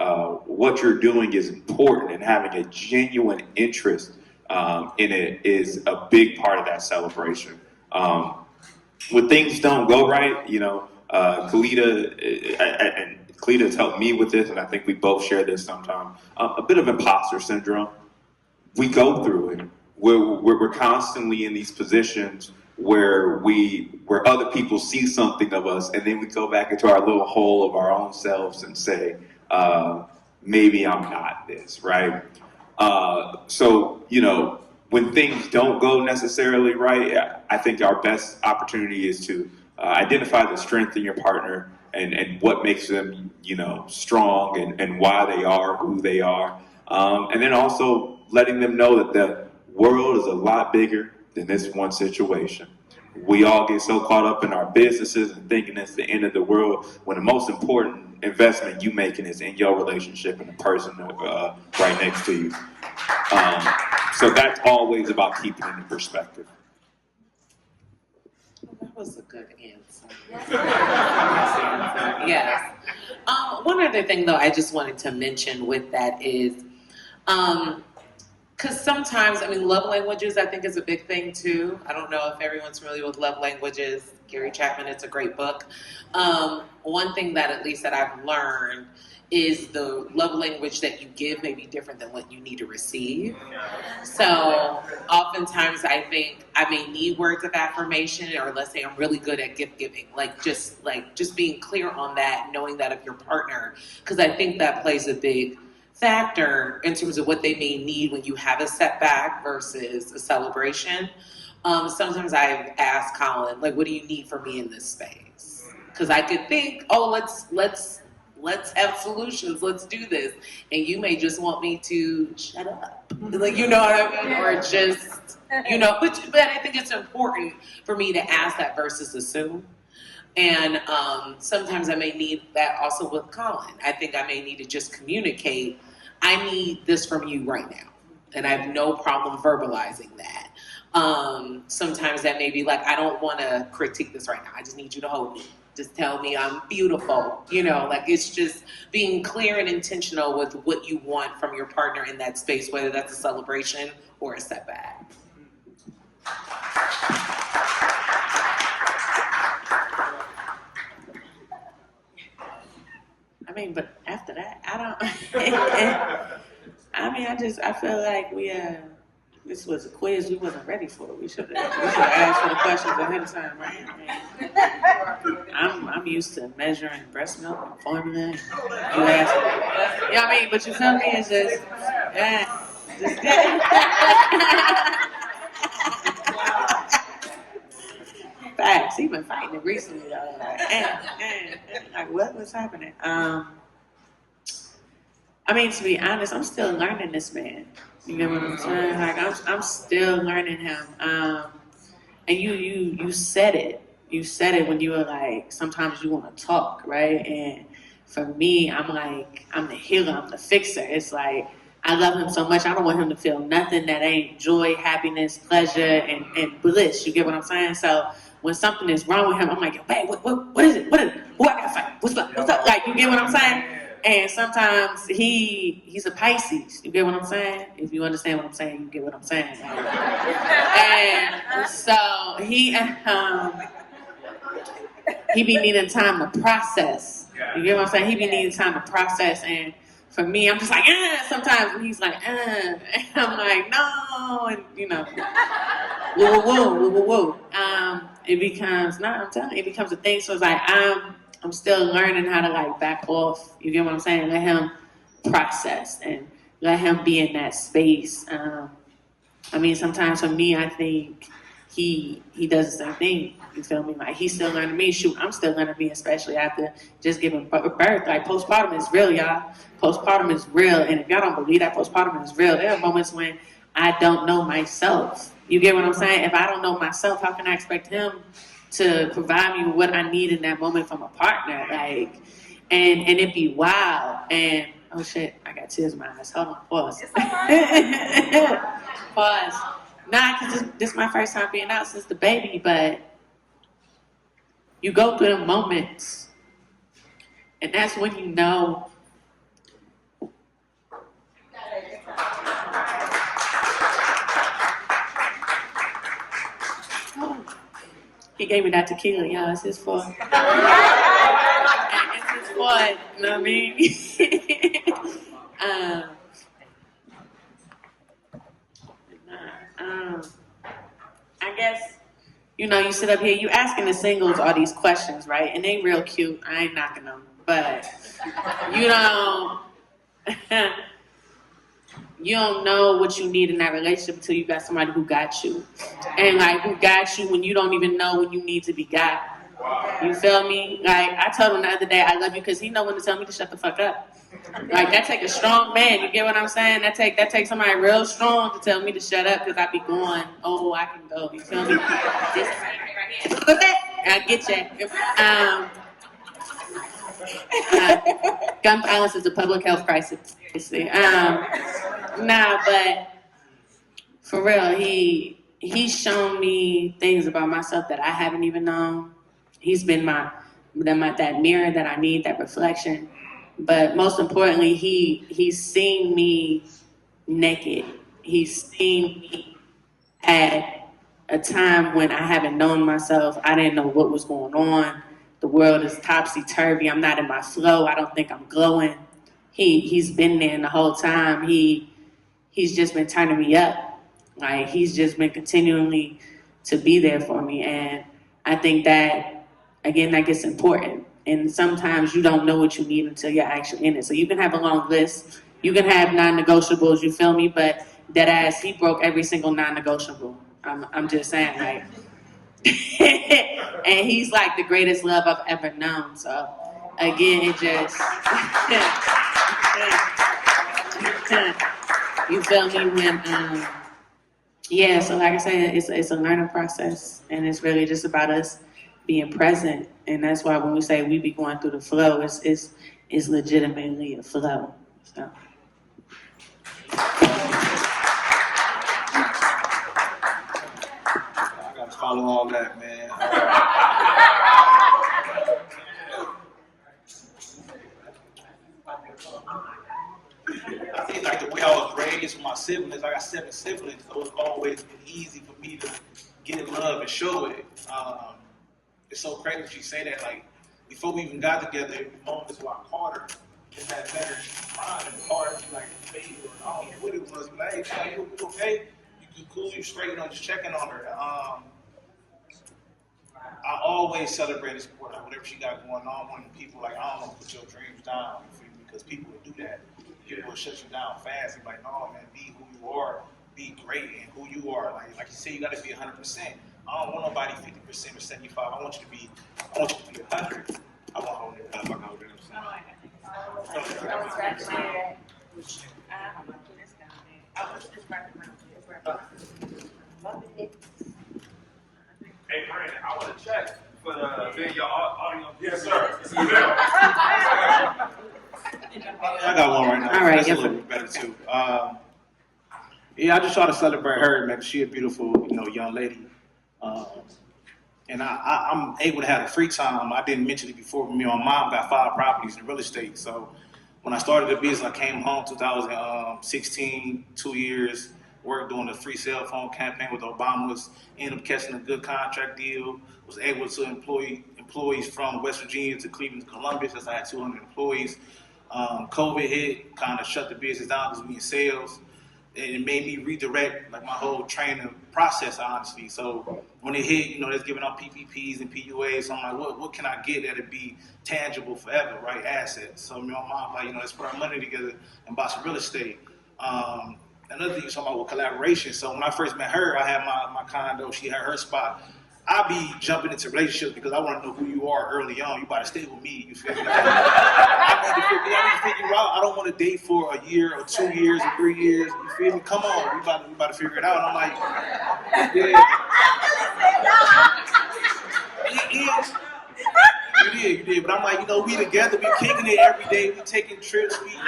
what you're doing is important, and having a genuine interest in it is a big part of that celebration. When things don't go right, you know, Khalida has helped me with this, and I think we both share this sometimes. A bit of imposter syndrome. We go through it. We're constantly in these positions where other people see something of us, and then we go back into our little hole of our own selves and say, maybe I'm not this, right? So, you know, when things don't go necessarily right, I think our best opportunity is to identify the strength in your partner and what makes them, you know, strong and why they are who they are. And then also letting them know that the world is a lot bigger than this one situation. We all get so caught up in our businesses and thinking it's the end of the world, when the most important investment you making is in your relationship and the person right next to you. So that's always about keeping it in perspective. That was a good answer. Yes. One other thing, though, I just wanted to mention with that is, because sometimes, I mean, love languages, I think, is a big thing, too. I don't know if everyone's familiar with love languages. Gary Chapman, it's a great book. One thing that, at least that I've learned, is the love language that you give may be different than what you need to receive. So oftentimes I think I may need words of affirmation, or let's say I'm really good at gift giving, just being clear on that, knowing that of your partner, because I think that plays a big factor in terms of what they may need when you have a setback versus a celebration. Sometimes I've asked Colin, like, what do you need from me in this space? Because I could think, oh, let's have solutions, let's do this. And you may just want me to shut up. Like, you know what I mean? Or just, but I think it's important for me to ask that versus assume. And sometimes I may need that also with Colin. I think I may need to just communicate, I need this from you right now. And I have no problem verbalizing that. Sometimes that may be like, I don't want to critique this right now. I just need you to hold me. Just tell me I'm beautiful. It's just being clear and intentional with what you want from your partner in that space, whether that's a celebration or a setback. I mean, but after that, I feel like this was a quiz we wasn't ready for. We should have asked for the questions ahead of time, right? I'm used to measuring breast milk and formula. You ask me. But you feel me? It's just facts. He been fighting it recently, though. Like, what was happening? To be honest, I'm still learning this man. You get what I'm saying? Like, I'm still learning him. And you said it. You said it when you were like, sometimes you want to talk, right? And for me, I'm like, I'm the healer, I'm the fixer. It's like, I love him so much, I don't want him to feel nothing that ain't joy, happiness, pleasure, and bliss. You get what I'm saying? So when something is wrong with him, I'm like, yo, babe, what is it? What I gotta fight? What's up? Like, you get what I'm saying? And sometimes he's a Pisces. You get what I'm saying? If you understand what I'm saying, you get what I'm saying. And so he be needing time to process. You get what I'm saying? He be needing time to process. And for me, I'm just like, sometimes. And he's like, And I'm like, no. And, whoa. It becomes, I'm telling you, it becomes a thing. So it's like, I'm still learning how to like back off. You get what I'm saying? Let him process and let him be in that space. Sometimes for me, I think he does the same thing. You feel me? Like, he's still learning me. Shoot, I'm still learning me, especially after just giving birth. Like, postpartum is real, y'all. Postpartum is real. And if y'all don't believe that postpartum is real, there are moments when I don't know myself. You get what I'm saying? If I don't know myself, how can I expect him to provide me with what I need in that moment from a partner? Like, and it be wild. And oh shit, I got tears in my eyes. Hold on, pause. Pause. Nah, because this is my first time being out since the baby, but you go through the moments, and that's when you know. He gave me that tequila, y'all. It's his fault. It's his fault, you know what I mean? I guess, you sit up here, you asking the singles all these questions, right? And they real cute. I ain't knocking them. But you don't know what you need in that relationship until you got somebody who got you. And like, who got you when you don't even know when you need to be got. You feel me? Like, I told him the other day, I love you, because he know when to tell me to shut the fuck up. Like, that take a strong man, you get what I'm saying? That take somebody real strong to tell me to shut up, because I be going, oh, I can go, you feel me? This I get you. Gun violence is a public health crisis. But for real, he's shown me things about myself that I haven't even known. He's been that mirror that I need, that reflection. But most importantly, he's seen me naked. He's seen me at a time when I haven't known myself. I didn't know what was going on. The world is topsy-turvy. I'm not in my flow. I don't think I'm glowing. he's been there, and the whole time he's just been turning me up. Like, he's just been continually to be there for me. And I think that, again, that gets important. And sometimes you don't know what you need until you're actually in it. So you can have a long list. You can have non-negotiables, you feel me? But that ass, he broke every single non-negotiable. I'm just saying, like. And he's like the greatest love I've ever known. So again, it just you feel me when yeah. So like I said, it's a learning process, and it's really just about us being present. And that's why when we say we be going through the flow, it's legitimately a flow. So. Follow all that, man. I think like the way I was raised with my siblings, I got 7 siblings, so it's always been easy for me to get in love and show it. It's so crazy that you say that. Like, before we even got together, the moments where I caught her, it had better mind and hard, like, baby, or I don't know what it was. Like, hey, you okay? You cool? You straight? You know, just checking on her. I always celebrate and support her. Whatever she got going on, when people like, I don't know, put your dreams down, because people will do that. People will shut you down fast. They're like, no, man, be who you are, be great in who you are. Like you say, you got to be 100%. I don't want nobody 50% or 75. I want you to be 100. I want all that. I'm not going to Hey, Brandon, I want to check for the video audio. Yes, sir. I got one right now. All right, that's a little bit better too. Yeah, I just try to celebrate her, man. She a beautiful, young lady, and I'm able to have the free time. I didn't mention it before, but me and my mom got 5 properties in real estate. So when I started the business, I came home 2016, 2 years. Worked doing a free cell phone campaign with Obama's, ended up catching a good contract deal, was able to employ employees from West Virginia to Cleveland to Columbus, as I had 200 employees. COVID hit, kind of shut the business down because we in sales, and it made me redirect like my whole training process, honestly. So when it hit, they're giving out PPPs and PUAs, so I'm like, what can I get that'd be tangible forever, right? Assets. So my mom like, let's put our money together and buy some real estate. Another thing you're talking about with collaboration. So when I first met her, I had my condo, she had her spot. I be jumping into relationships because I want to know who you are early on. You about to stay with me, you feel me? I need to figure you out. I don't want to date for a year or 2 years or 3 years. You feel me? Come on, we about to figure it out. And I'm like, yeah. You did. But I'm like, we together, we kicking it every day, we taking trips, we living,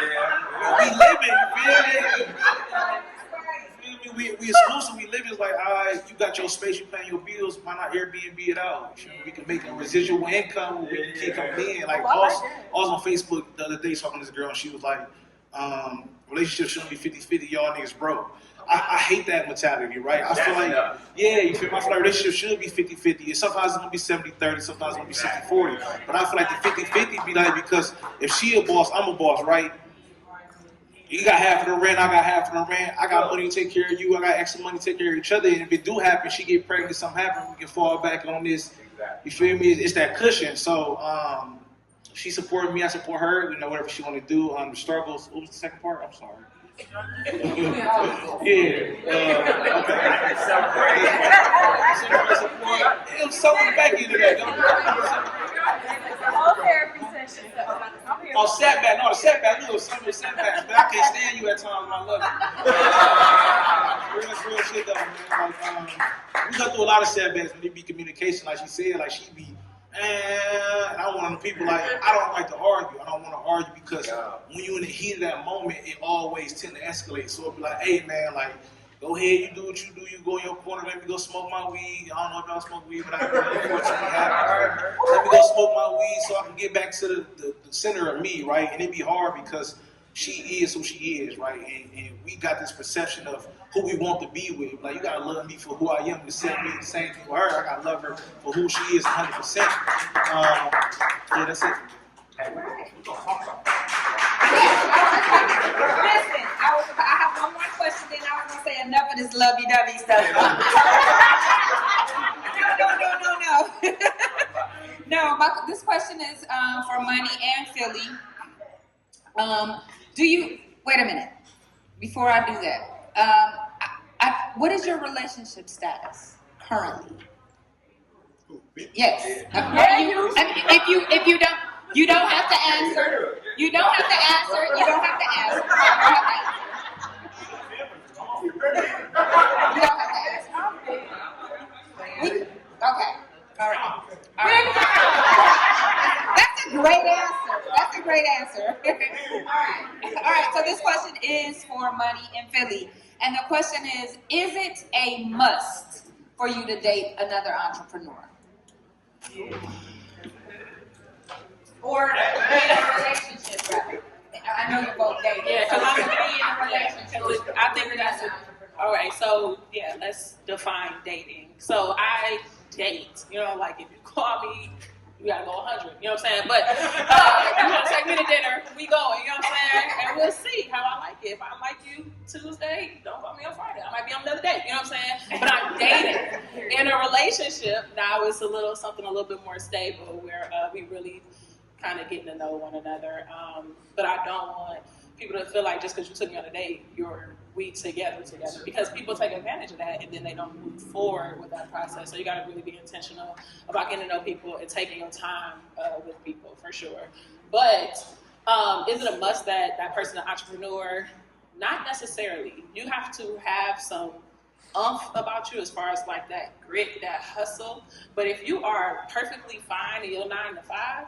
you feel me? We exclusive, we living. It's like, all right, you got your space, you paying your bills, why not Airbnb it out? We can make a residual income, we can keep coming in. Like, I was on Facebook the other day talking to this girl, and she was like, relationships shouldn't be 50-50, y'all niggas broke. I hate that mentality, right? I feel like, you feel me? I feel like relationships should be 50-50. Sometimes it's going to be 70-30, sometimes it's going to be 60-40. But I feel like the 50-50 be like, because if she a boss, I'm a boss, right? You got half of the rent, I got half of the rent. I got money to take care of you, I got extra money to take care of each other. And if it do happen, she get pregnant, something happen, we can fall back on this. You feel me? It's that cushion. So she supported me, I support her. Whatever she want to do. The struggles. What was the second part? I'm sorry. Okay. It was something back into that. Whole therapy session. Oh, setback. No, the setback. Little simple setbacks. But I can't stand you at times when I love you. Real shit though, man. Like, we go through a lot of setbacks when there be communication. Like she said, like she be. And I'm one of the people, like, I don't like to argue. I don't want to argue because when you're in the heat of that moment, it always tend to escalate. So it'll be like, hey, man, like, go ahead, you do what you do. You go in your corner, let me go smoke my weed. I don't know if y'all smoke weed, but I unfortunately have. Let me go smoke my weed so I can get back to the center of me, right? And it be hard because she is who she is, right? And we got this perception of who we want to be with. Like, you gotta love me for who I am. The same thing with her. I gotta love her for who she is 100%. Yeah, that's it. have one more question, then I was gonna say enough of this lovey-dovey stuff. No. No, this question is for Money and Philly. Wait a minute, before I do that, what is your relationship status currently? Yes. If you don't have to answer. You don't have to answer. You don't have to answer. You don't have to answer. Okay. All right. That's a great answer. All right. So this question is for Money in Philly, and the question is it a must for you to date another entrepreneur? Or be in a relationship, rather. I know you're both dating. Yeah, so because be in a relationship. I think that's all right. So yeah, let's define dating. So I date. You know, like if you call me, you gotta go 100. You know what I'm saying? But you want to take me to dinner, we going. You know what I'm saying? And we'll see how I like it. If I like you Tuesday, don't call me on Friday. I might be on another day. You know what I'm saying? But I'm dating. In a relationship now, it's something a little bit more stable where we really kind of getting to know one another. But I don't want people to feel like just because you took me on a date, we together, because people take advantage of that and then they don't move forward with that process. So you got to really be intentional about getting to know people and taking your time with people for sure. But is it a must that person an entrepreneur? Not necessarily. You have to have some about you as far as like that grit, that hustle. But if you are perfectly fine in your 9 to 5,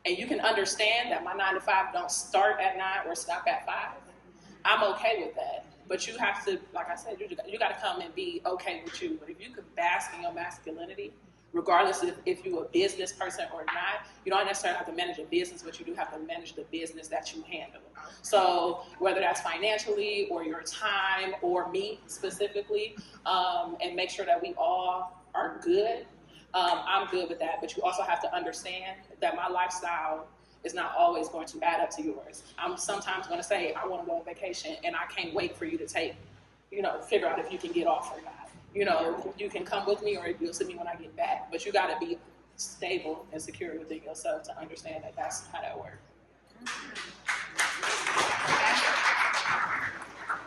and you can understand that my 9 to 5 don't start at 9 or stop at 5, I'm okay with that. But you have to, like I said, you got to come and be okay with you. But if you could bask in your masculinity, regardless if you're a business person or not, you don't necessarily have to manage a business, but you do have to manage the business that you handle. So whether that's financially or your time or me specifically, and make sure that we all are good. I'm good with that, but you also have to understand that my lifestyle is not always going to add up to yours. I'm sometimes going to say, I want to go on vacation, and I can't wait for you to figure out if you can get off or not. You can come with me or you'll see me when I get back, but you got to be stable and secure within yourself to understand that that's how that works.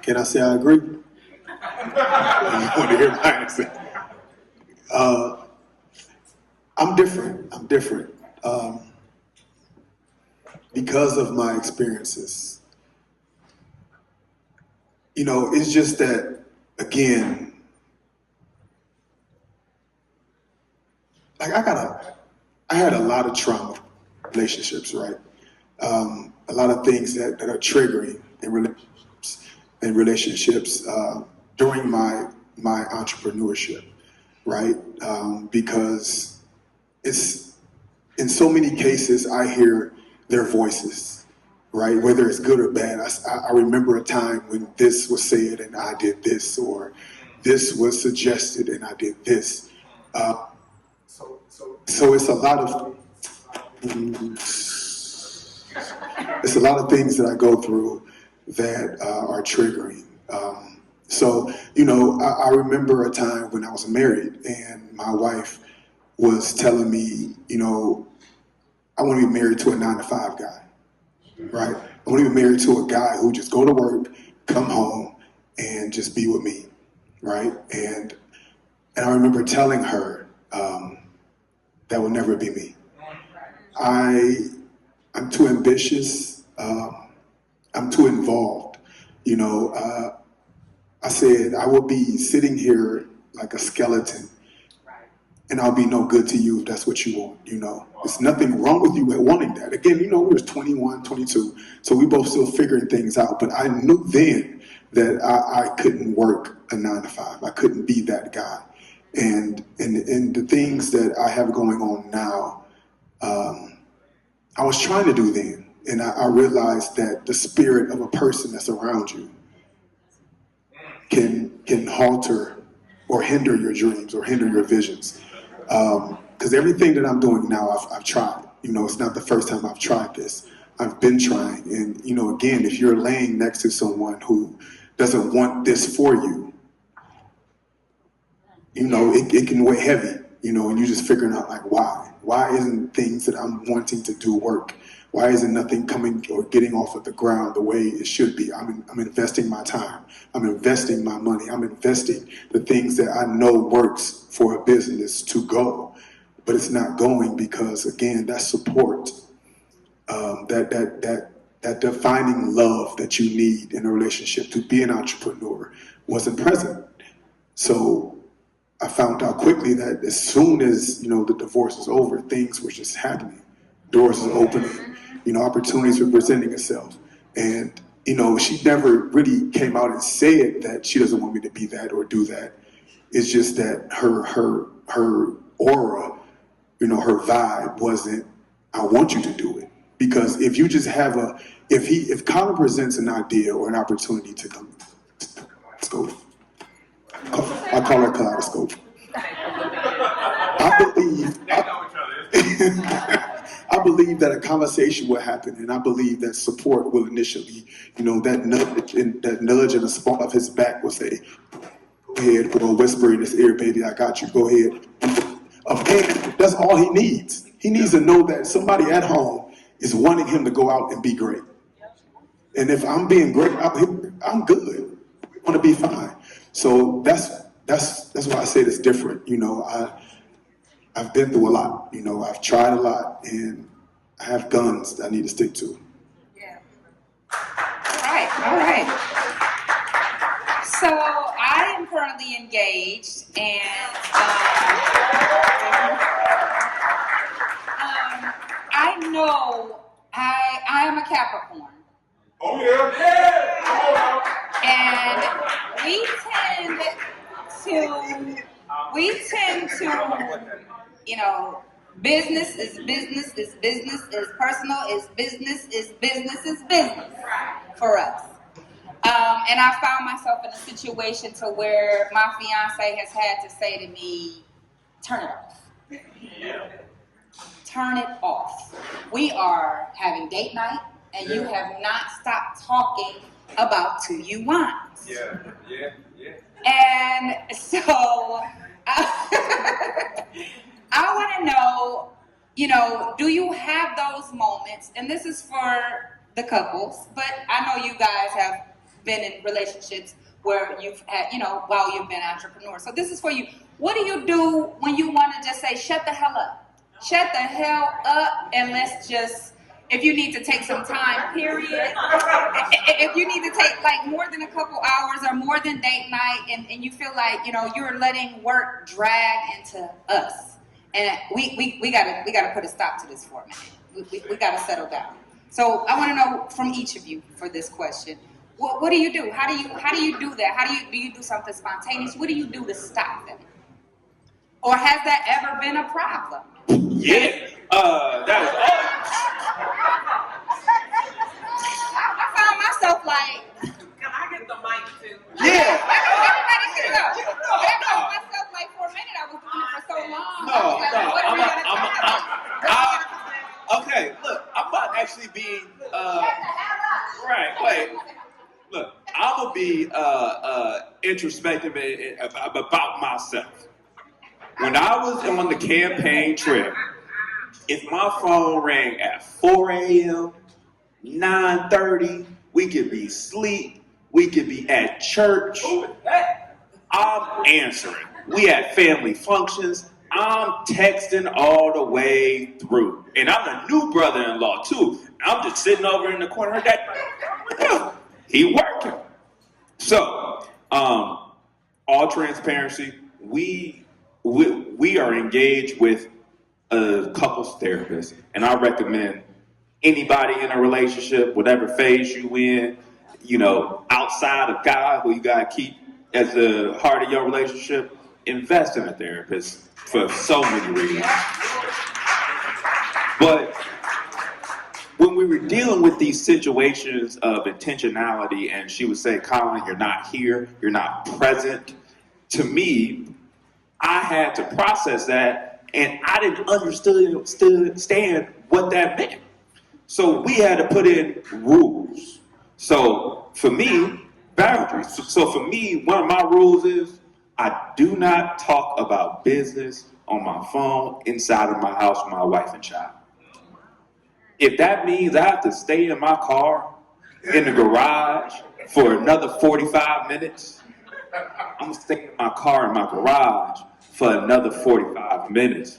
Can I say I agree? You want to hear my answer? I'm different. Because of my experiences. It's just that, again, like I had a lot of trauma relationships, right? A lot of things that are triggering in relationships during my entrepreneurship, right? Because it's, in so many cases, I hear their voices, right? Whether it's good or bad. I remember a time when this was said and I did this, or this was suggested and I did this. So it's a lot of things that I go through that are triggering. I remember a time when I was married and my wife was telling me, I want to be married to a 9 to 5 guy, right? I want to be married to a guy who just go to work, come home, and just be with me, right? And I remember telling her, that will never be me. I'm too ambitious. I'm too involved. I said, I will be sitting here like a skeleton, and I'll be no good to you if that's what you want, There's nothing wrong with you at wanting that. Again, we were 21, 22, so we both still figuring things out. But I knew then that I couldn't work a 9 to 5. I couldn't be that guy. And the things that I have going on now, I was trying to do then. And I realized that the spirit of a person that's around you can halter or hinder your dreams or hinder your visions. Because everything that I'm doing now, I've tried. It's not the first time I've tried this. I've been trying. And, you know, again, if you're laying next to someone who doesn't want this for you, you know, it can weigh heavy, you know, and you're just figuring out, like, why? Why isn't things that I'm wanting to do work? Why isn't nothing coming or getting off of the ground the way it should be? I'm investing my time. I'm investing my money. I'm investing the things that I know works for a business to go, but it's not going because, again, that support, that defining love that you need in a relationship to be an entrepreneur wasn't present. So I found out quickly that as soon as, you know, the divorce was over, things were just happening. Doors were opening, you know, opportunities were presenting itself. And, you know, she never really came out and said that she doesn't want me to be that or do that. It's just that her aura, you know, her vibe wasn't, I want you to do it. Because if you just have if Colin presents an idea or an opportunity to come, let's go. I call her kaleidoscope. I believe that a conversation will happen, and I believe that support will initially, you know, that nudge in the spot of his back will say, go ahead, or whisper in his ear, baby, I got you, go ahead. And that's all he needs. He needs to know that somebody at home is wanting him to go out and be great. And if I'm being great out here, I'm good. We want to be fine. So that's why I say it's different. You know, I've been through a lot. You know, I've tried a lot, and I have guns that I need to stick to. Yeah. All right. So I am currently engaged, and I know I am a Capricorn. Oh yeah. And we tend to, you know, business is business is business, is personal is business for us. And I found myself in a situation to where my fiance has had to say to me, turn it off. Turn it off. We are having date night, and you have not stopped talking about who you want. Yeah. And so I want to know, you know, do you have those moments? And this is for the couples, but I know you guys have been in relationships where you've had, you know, while you've been entrepreneurs. So this is for you. What do you do when you want to just say, shut the hell up? Shut the hell up, and let's just, if you need to take some time, period. If you need to take like more than a couple hours or more than date night, and you feel like, you know, you're letting work drag into us, and we gotta put a stop to this for a minute. We gotta settle down. So I want to know from each of you for this question. What do you do? How do you do that? Do you do something spontaneous? What do you do to stop them? Or has that ever been a problem? Yeah. That is all. I found myself like, Can I get the mic too? Yeah. everybody can go. But I found myself like, for a minute, I was doing it for so long. Okay, look, I'm about to actually be, right, wait. Look, I'm gonna be introspective about myself. When I was on the campaign trip, if my phone rang at 4 a.m., 9:30, we could be asleep, we could be at church, I'm answering. We at family functions, I'm texting all the way through. And I'm a new brother-in-law too. I'm just sitting over in the corner, he working. So, all transparency, we are engaged with a couples therapist, and I recommend anybody in a relationship, whatever phase you in, you know, outside of God, who you gotta keep as the heart of your relationship, invest in a therapist for so many reasons. But when we were dealing with these situations of intentionality, and she would say, Colin, you're not here, you're not present, to me, I had to process that, and I didn't understand what that meant. So we had to put in rules. So for me, boundaries. So for me, one of my rules is I do not talk about business on my phone inside of my house with my wife and child. If that means I have to stay in my car in the garage for another 45 minutes, I'm gonna stay in my car in my garage for another 45 minutes.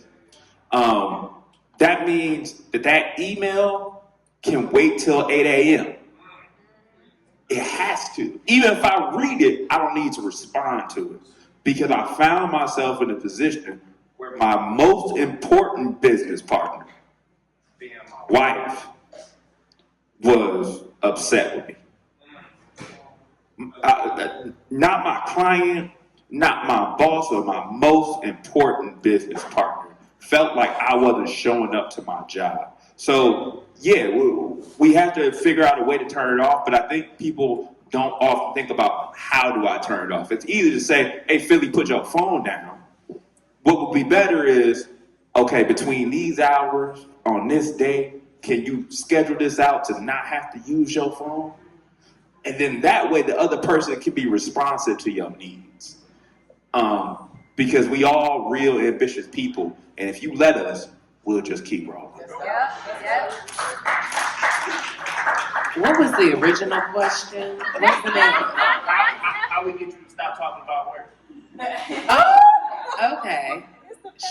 That means that email can wait till 8 a.m. It has to. Even if I read it, I don't need to respond to it because I found myself in a position where my most important business partner, being my wife, was upset with me. Not my client, not my boss, or my most important business partner felt like I wasn't showing up to my job. So yeah, we have to figure out a way to turn it off, but I think people don't often think about how do I turn it off. It's easy to say, hey, Philly, put your phone down. What would be better is, okay, between these hours on this day, can you schedule this out to not have to use your phone? And then that way the other person can be responsive to your needs. Because we all real ambitious people, and if you let us, we'll just keep rolling. What was the original question? Wasn't it? How we get you to stop talking about work? Oh, okay.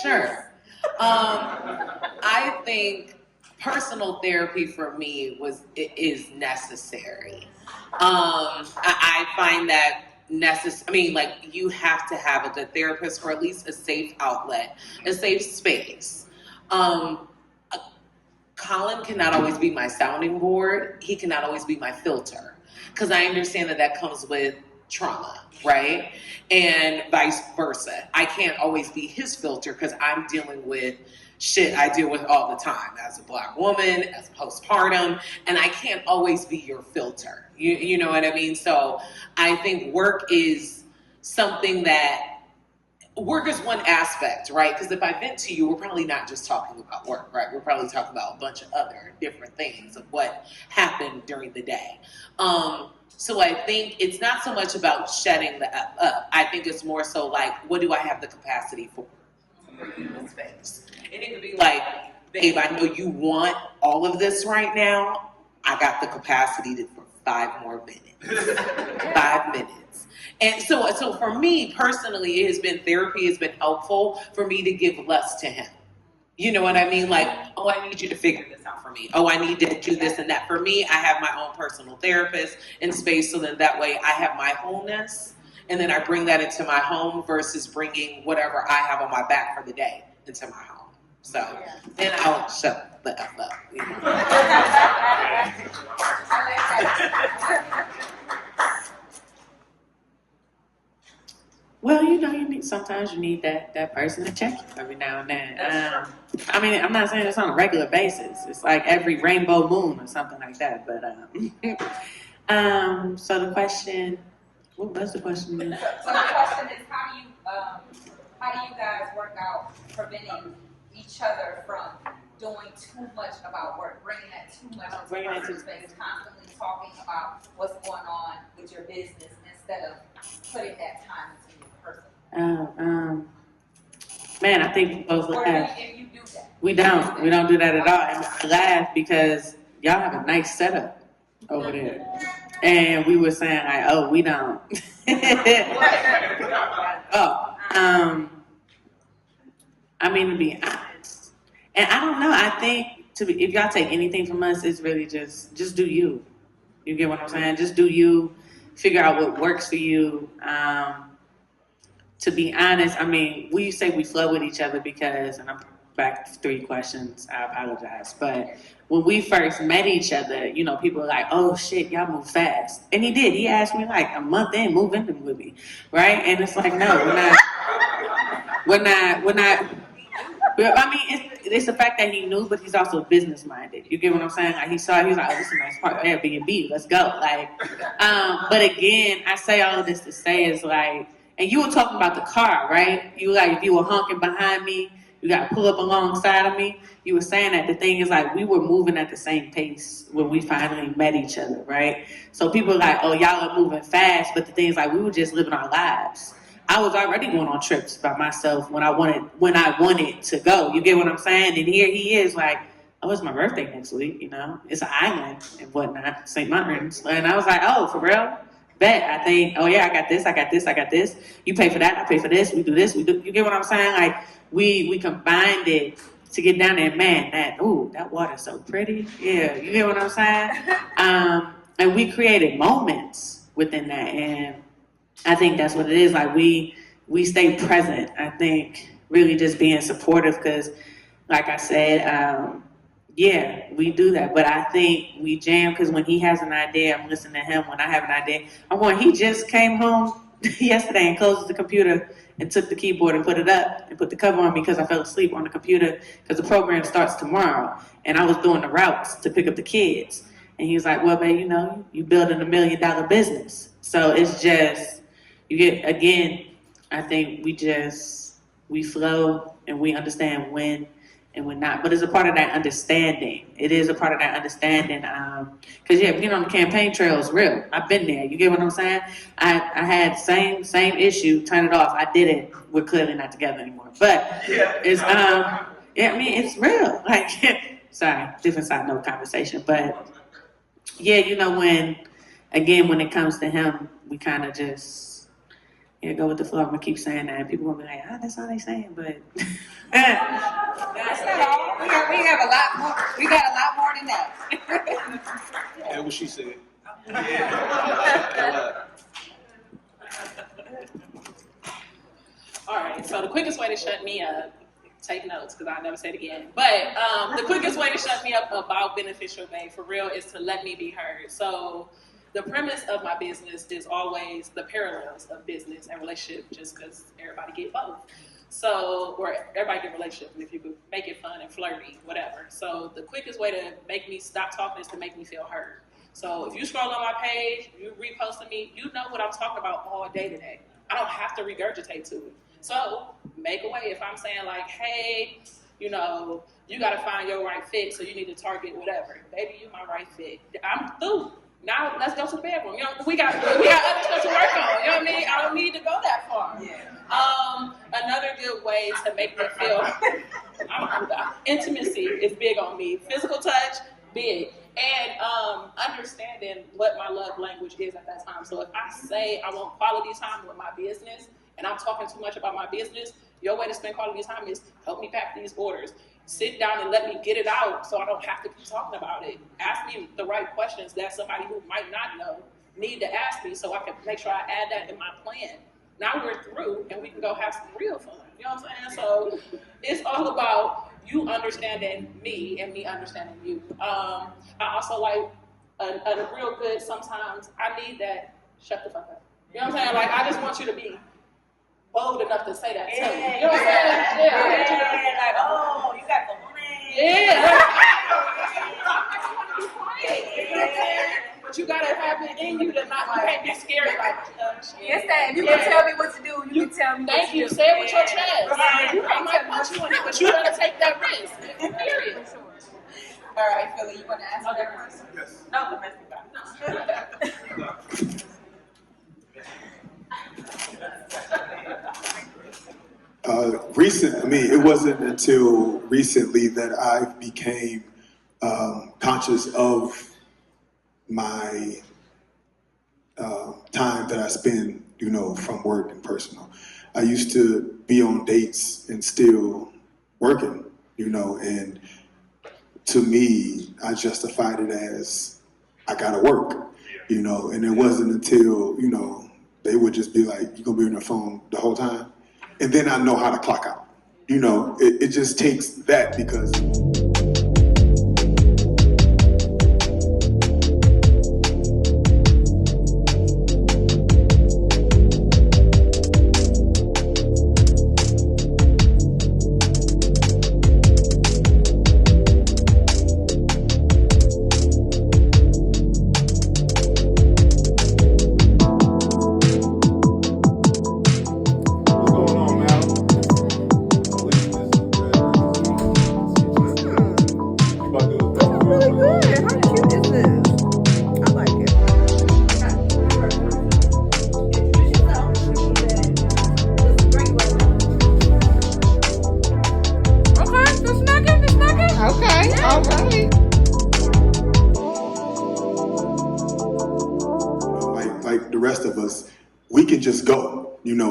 Sure. I think personal therapy for me is necessary. I find that you have to have a good therapist or at least a safe outlet, a safe space. Colin cannot always be my sounding board. He cannot always be my filter because I understand that comes with trauma, right? And vice versa. I can't always be his filter because I'm dealing with shit I deal with all the time as a Black woman, as postpartum, and I can't always be your filter. You know what I mean? So I think work is something that, work is one aspect, right? Because if I vent to you, we're probably not just talking about work, right? We're probably talking about a bunch of other different things of what happened during the day. So I think it's not so much about shutting the F up. I think it's more so like, what do I have the capacity for in this space? And it could be like, babe, I know you want all of this right now. I got the capacity for 5 more minutes. 5 minutes. And so for me personally, it has been therapy has been helpful for me to give less to him. You know what I mean? Like, oh, I need you to figure this out for me. Oh, I need to do this and that. For me, I have my own personal therapist in space, so then that way I have my wholeness, and then I bring that into my home versus bringing whatever I have on my back for the day into my home. So then I'll shut the F up. You know? Well, you know, sometimes you need that person to check you every now and then. I mean, I'm not saying it's on a regular basis. It's like every rainbow moon or something like that. But so the question, what was the question? So the question is, how do you guys work out preventing each other from doing too much about work, bringing that too much into personal space, constantly talking about what's going on with your business instead of putting that time into your personal. Man, I think we both look at. If you do that. We don't do that at all. And I laugh because y'all have a nice setup over there. And we were saying like, oh, we don't. I mean, to be honest, and I don't know. I think if y'all take anything from us, it's really just do you. You get what I'm saying? Just do you. Figure out what works for you. To be honest, I mean, we say we flow with each other because, and I'm back to 3 questions. I apologize, but when we first met each other, you know, people were like, "Oh shit, y'all move fast," and he did. He asked me like a month in, move in with me, right? And it's like, no, we're not. I mean, it's the fact that he knew, but he's also business minded. You get what I'm saying? Like he was like, "Oh, this is a nice part of Airbnb. Let's go." Like, but again, I say all of this to say is like, and you were talking about the car, right? You were like, if you were honking behind me, you You got to pull up alongside of me. You were saying that the thing is like we were moving at the same pace when we finally met each other, right? So people are like, oh, y'all are moving fast, but the thing is like we were just living our lives. I was already going on trips by myself when I wanted to go. You get what I'm saying? And here he is like, oh, it's my birthday next week, you know? It's an island and whatnot, St. Martin's. And I was like, oh, for real? Bet. I think, oh yeah, I got this. You pay for that, I pay for this, we do this, we do. You get what I'm saying? Like, we combined it to get down there. Man, that water's so pretty. Yeah, you get what I'm saying? And we created moments within that. And I think that's what it is. Like, we stay present. I think really just being supportive because, like I said, yeah, we do that. But I think we jam because when he has an idea, I'm listening to him. When I have an idea, he just came home yesterday and closed the computer and took the keyboard and put it up and put the cover on me because I fell asleep on the computer because the program starts tomorrow. And I was doing the routes to pick up the kids. And he was like, well, babe, you know, you building $1 million business. So it's just, you get, again, I think we flow and we understand when and when not. But it's a part of that understanding. It is a part of that understanding. Because, yeah, being on the campaign trail is real. I've been there. You get what I'm saying? I had same issue, turn it off. I did it. We're clearly not together anymore. But it's, yeah, I mean, it's real. Like, sorry, different side note conversation. But, yeah, you know, when it comes to him, we kind of just, go with the flow. I'm going to keep saying that. And people will be like, that's all they saying. But that's not all. We have a lot more. We got a lot more than that. That's what she said. All right, so the quickest way to shut me up, take notes because I'll never say it again, but the quickest way to shut me up about Beneficial Bay, for real, is to let me be heard. So the premise of my business is always the parallels of business and relationship, just because everybody get both. So, or everybody get relationship, and if you could make it fun and flirty, whatever. So the quickest way to make me stop talking is to make me feel heard. So if you scroll on my page, you reposting me, you know what I'm talking about all day today. I don't have to regurgitate to it. So make a way. If I'm saying like, hey, you know, you got to find your right fit, so you need to target whatever. Baby, you my right fit. I'm through. Now let's go to the bedroom. You know, we got other stuff to work on. You know what I mean? I don't need to go that far. Yeah. Another good way to make me feel intimacy is big on me. Physical touch, big. And understanding what my love language is at that time. So if I say I want quality time with my business and I'm talking too much about my business, your way to spend quality time is help me pack these orders. Sit down and let me get it out so I don't have to keep talking about it. Ask me the right questions that somebody who might not know need to ask me so I can make sure I add that in my plan. Now we're through and we can go have some real fun. You know what I'm saying? So it's all about you understanding me and me understanding you. I also like a real good, sometimes I need that shut the fuck up. You know what I'm saying? Like, I just want you to be bold enough to say that too. You know what I'm saying? Yeah. Like, oh, you got the money. Yeah. But you gotta have it in you to not, you can't be scary like, It's that if you can tell me what to do, you can tell me thank you. Say it with your chest. I might punch you in it, but you gotta take that risk. Period. All right, Philly, you want to ask that question? Yes. No, domestic It wasn't until recently that I became conscious of my time that I spend, from work and personal. I used to be on dates and still working, and to me, I justified it as I gotta work, and it wasn't until, they would just be like, you gonna be on your phone the whole time? And then I know how to clock out. It just takes that because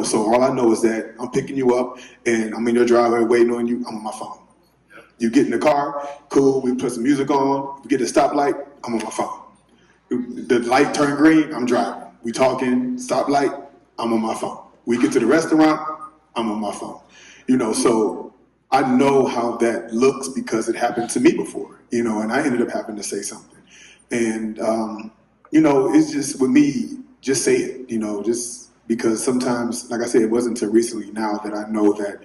So all I know is that I'm picking you up and I'm in your driveway waiting on you. I'm on my phone. You get in the car, cool. We put some music on. We get a stoplight. I'm on my phone. The light turned green. I'm driving. We talking. Stoplight. I'm on my phone. We get to the restaurant. I'm on my phone. So I know how that looks because it happened to me before. And I ended up having to say something. And it's just with me. Just say it. Just. Because sometimes, like I said, it wasn't until recently now that I know that,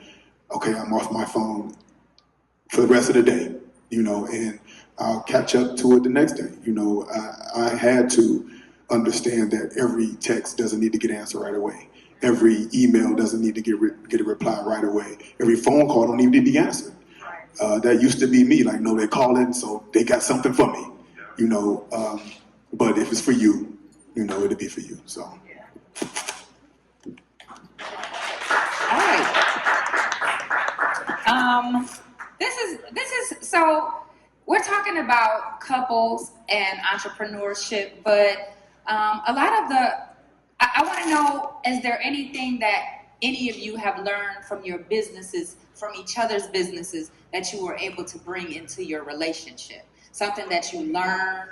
okay, I'm off my phone for the rest of the day, and I'll catch up to it the next day. I had to understand that every text doesn't need to get answered right away. Every email doesn't need to get a reply right away. Every phone call don't need to be answered. That used to be me, like, no, they call in, so they got something for me, but if it's for you, it'll be for you, so. This is so we're talking about couples and entrepreneurship, but a lot of I want to know, is there anything that any of you have learned from your businesses, from each other's businesses, that you were able to bring into your relationship? Something that you learned,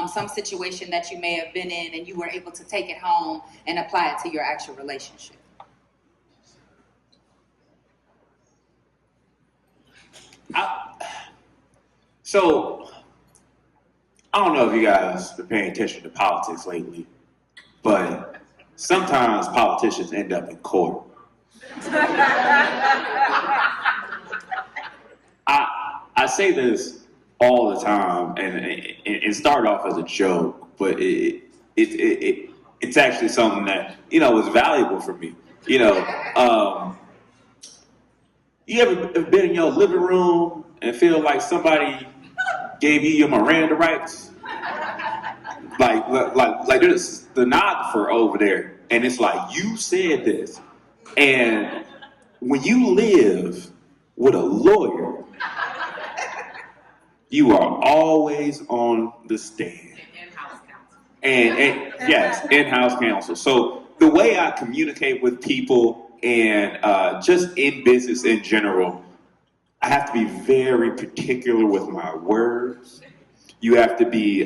some situation that you may have been in and you were able to take it home and apply it to your actual relationship? So, I don't know if you guys have been paying attention to politics lately, but sometimes politicians end up in court. I say this all the time, and it started off as a joke, but it's actually something that, is valuable for me. You ever been in your living room and feel like somebody gave you your Miranda rights? Like there's the stenographer over there, and it's like, you said this. And when you live with a lawyer, you are always on the stand. In-house counsel. And yes, in-house counsel. So the way I communicate with people and just in business in general, I have to be very particular with my words. You have to be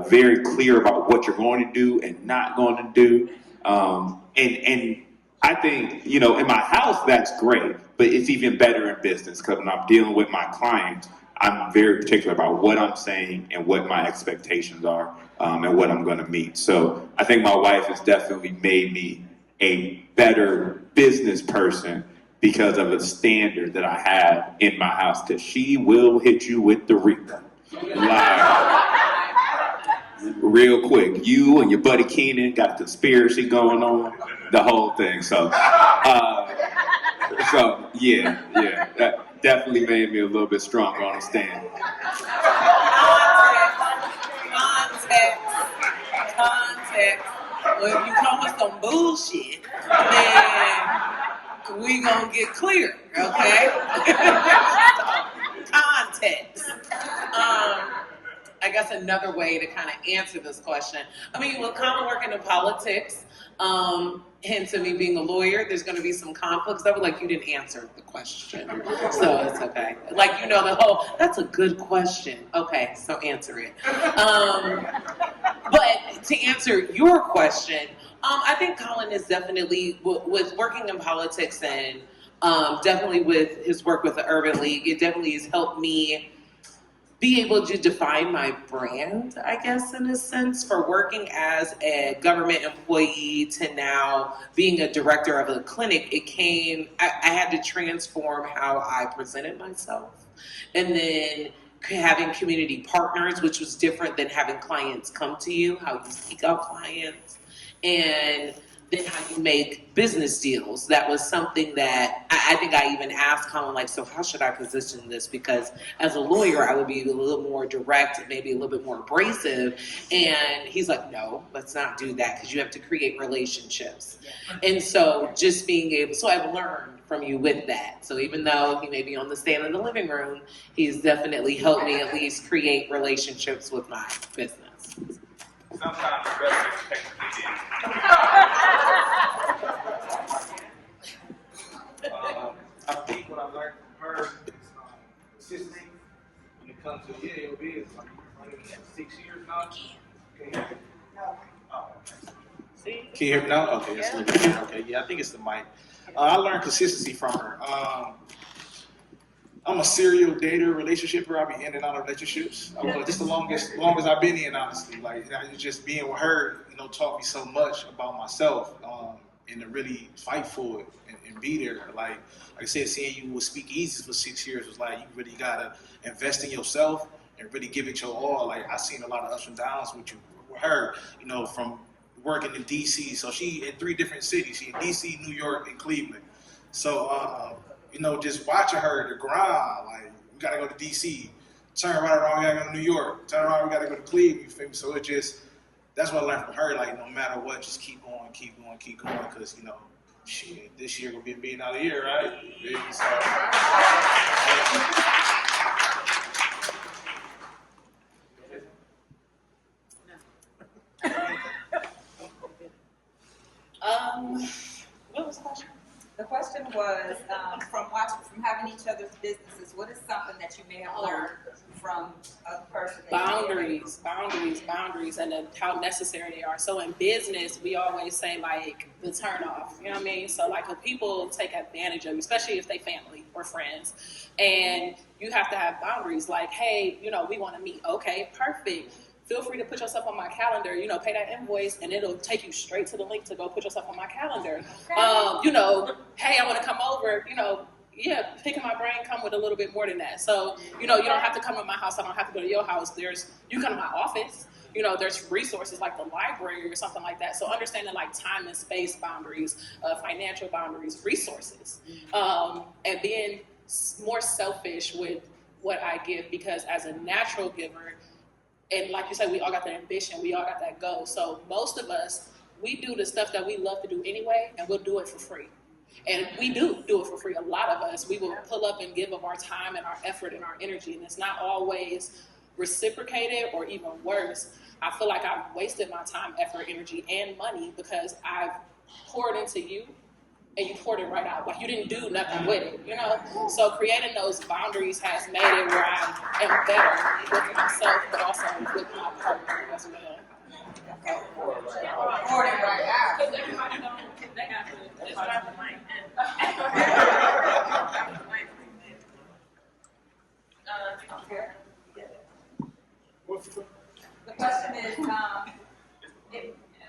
very clear about what you're going to do and not going to do. And I think, in my house, that's great, but it's even better in business, because when I'm dealing with my clients, I'm very particular about what I'm saying and what my expectations are, and what I'm going to meet. So I think my wife has definitely made me a better business person because of a standard that I have in my house, because she will hit you with the RICO. Real quick. You and your buddy Keenan got a conspiracy going on, the whole thing. So yeah, that definitely made me a little bit stronger on the stand. Context. Well, if you come with some bullshit, then we gonna get clear, okay? Context. I guess another way to kind of answer this question. With Colin working in politics, hence of me being a lawyer, there's going to be some conflicts. I would like, you didn't answer the question, so it's okay. Like, the whole, that's a good question. Okay, so answer it. But to answer your question, I think Colin is definitely, with working in politics and definitely with his work with the Urban League, it definitely has helped me be able to define my brand, I guess, in a sense, for working as a government employee to now being a director of a clinic. I had to transform how I presented myself. And then having community partners, which was different than having clients come to you, how you seek out clients, and then how you make business deals. That was something that I think I even asked Colin, like, so how should I position this? Because as a lawyer, I would be a little more direct, maybe a little bit more abrasive. And he's like, no, let's not do that, because you have to create relationships. And so just being able, so I've learned from you with that. So even though he may be on the stand in the living room, he's definitely helped me at least create relationships with my business. Sometimes the best come to your biz, like, 6 years now. Can you hear me now? Okay, it's a little bit better. Okay, yeah, I think it's the mic. I learned consistency from her. I'm a serial dater, relationshiper. I be in and out of relationships. This the longest I've been in, honestly. Like, just being with her, taught me so much about myself, and to really fight for it and be there. Like I said, seeing you with SpeakEzie for 6 years was like, you really gotta invest in yourself and really give it your all. Like, I seen a lot of ups and downs with her, from working in DC. So she in 3 different cities. She in DC, New York, and Cleveland. So, just watching her, the grind, like, we gotta go to DC, turn right around, we gotta go to New York, turn around, we gotta go to Cleveland, you feel me? So that's what I learned from her, like, no matter what, just keep going, because, shit, this year gonna be a $1 million year, right? What was the question? The question was, from having each other's businesses, what is something that you may have learned from a person? Boundaries, and then how necessary they are. So in business, we always say, like, the turn off, you know what I mean? So, like, when people take advantage of you, especially if they family or friends, and you have to have boundaries, like, hey, we want to meet. Okay, perfect. Feel free to put yourself on my calendar, pay that invoice, and it'll take you straight to the link to go put yourself on my calendar. Hey, I want to come over, yeah, picking my brain come with a little bit more than that. So, you don't have to come to my house. I don't have to go to your house. You come to my office. There's resources like the library or something like that. So understanding, like, time and space boundaries, financial boundaries, resources, and being more selfish with what I give, because as a natural giver, and like you said, we all got that ambition, we all got that goal. So most of us, we do the stuff that we love to do anyway, and we'll do it for free. And we do it for free. A lot of us, we will pull up and give of our time and our effort and our energy, and it's not always reciprocated, or even worse, I feel like I've wasted my time, effort, energy, and money because I've poured into you and you poured it right out. Like, you didn't do nothing with it, So creating those boundaries has made it where I am better with myself, but also with my partner as well. Okay. Poured it right out. Because everybody they got to just drop the mic. The question is,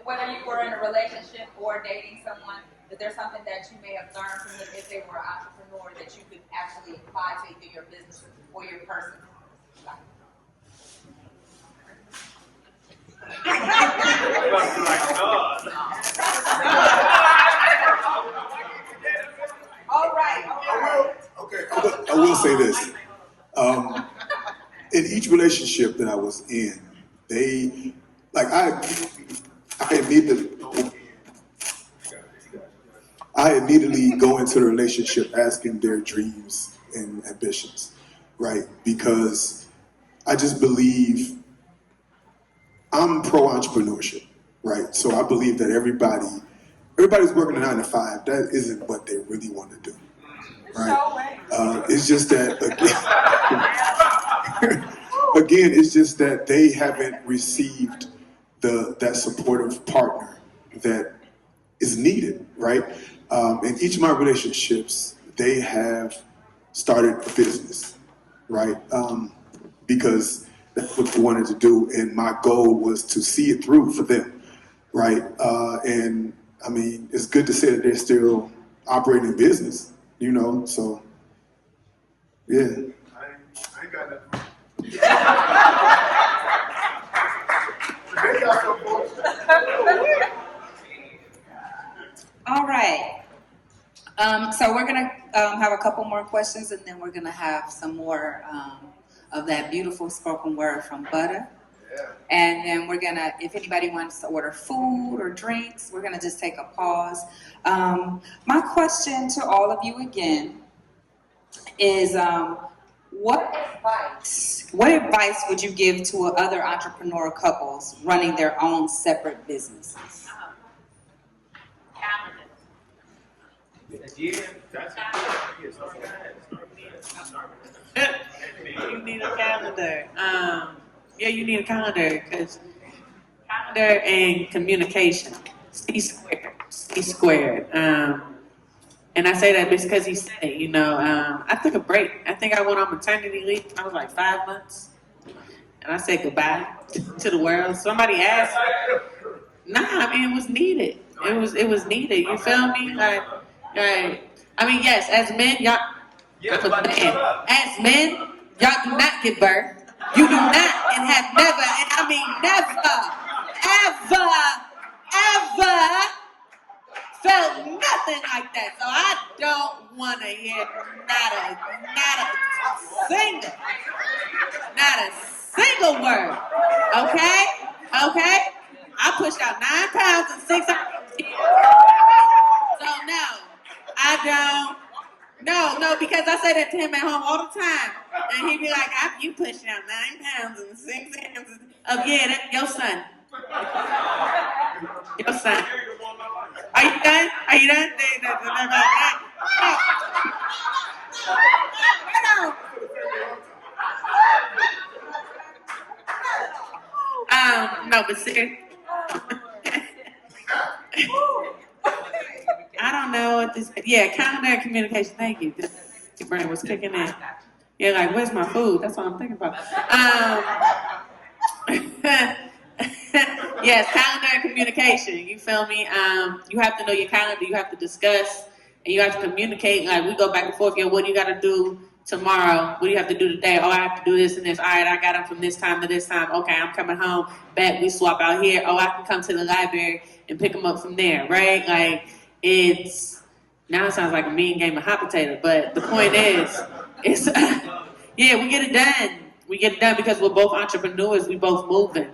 whether you were in a relationship or dating someone, is there something that you may have learned from them if they were an entrepreneur that you could actually apply to either your business or your personal life? All right. Okay, I will say this. In each relationship that I was in, I immediately go into the relationship asking their dreams and ambitions, right? Because I just believe I'm pro-entrepreneurship, right? So I believe that everybody's working a 9 to 5. That isn't what they really want to do, right? It's just that, again, it's just that they haven't received that supportive partner that is needed, right? In each of my relationships, they have started a business, right? Because that's what they wanted to do, and my goal was to see it through for them, right? And I mean, it's good to say that they're still operating business, so yeah. I ain't got nothing. All right. So we're gonna have a couple more questions, and then we're gonna have some more of that beautiful spoken word from Butter. Yeah. And then we're gonna, if anybody wants to order food or drinks, we're gonna just take a pause. My question to all of you again is, what advice would you give to other entrepreneur couples running their own separate businesses? You need a calendar. Yeah, you need a calendar because calendar and communication. C squared. C squared. And I say that because he said it, you know. I took a break. I think I went on maternity leave. I was like 5 months. And I said goodbye to the world. Somebody asked. Nah, I mean, it was needed. It was needed. You feel me? Like, I mean, yes, as men, y'all, as men, y'all do not give birth. You do not and have never, and I mean never, ever felt nothing like that. So I don't want to hear not a single word. Okay? I pushed out 9 pounds in 6 hours. So no, I don't. No, because I say that to him at home all the time. And he be like, you pushing out 9 pounds in 6 hours. Oh yeah, that's your son. Your son. Are you done? No, but seriously. I don't know what this. Yeah, calendar and communication. Thank you. Your brain was kicking in. You're like, where's my food? That's what I'm thinking about. Yes, calendar and communication. You feel me? You have to know your calendar. You have to discuss, and you have to communicate. Like we go back and forth. What do you got to do tomorrow? What do you have to do today? Oh, I have to do this and this. All right, I got them from this time to this time. Okay, I'm coming home. Bet we swap out here. Oh, I can come to the library and pick them up from there. Right? Like it's now it sounds like a mean game of hot potato. But the point is, it's yeah, we get it done. We get it done because we're both entrepreneurs. We both moving.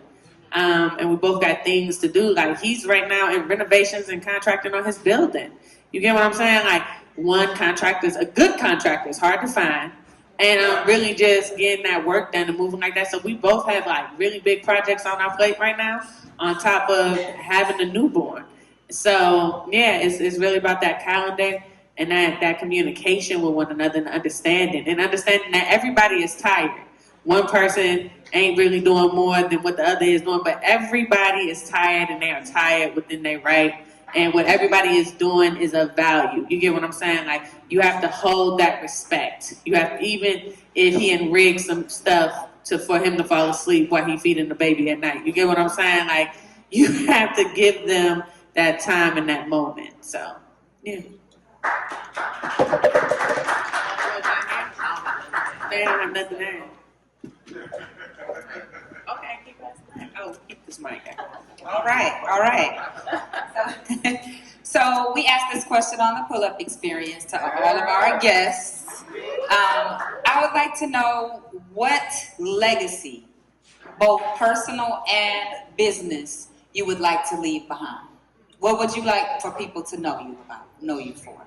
And we both got things to do. Like he's right now in renovations and contracting on his building. You get what I'm saying? Like one contractor's a good contractor. It's hard to find. And I'm really just getting that work done and moving like that. So we both have like really big projects on our plate right now on top of having a newborn. So yeah, it's really about that calendar and that communication with one another and understanding that everybody is tired. One person ain't really doing more than what the other is doing, but everybody is tired and they are tired within their right. And what everybody is doing is of value. You get what I'm saying? Like you have to hold that respect. You have to, even if he rig some stuff for him to fall asleep while he feeding the baby at night. You get what I'm saying? Like you have to give them that time and that moment. So yeah. They don't have nothing there. Okay, keep us. Oh, keep this mic. All right. So we asked this question on the pull-up experience to all of our guests. I would like to know what legacy, both personal and business, you would like to leave behind. What would you like for people to know you for?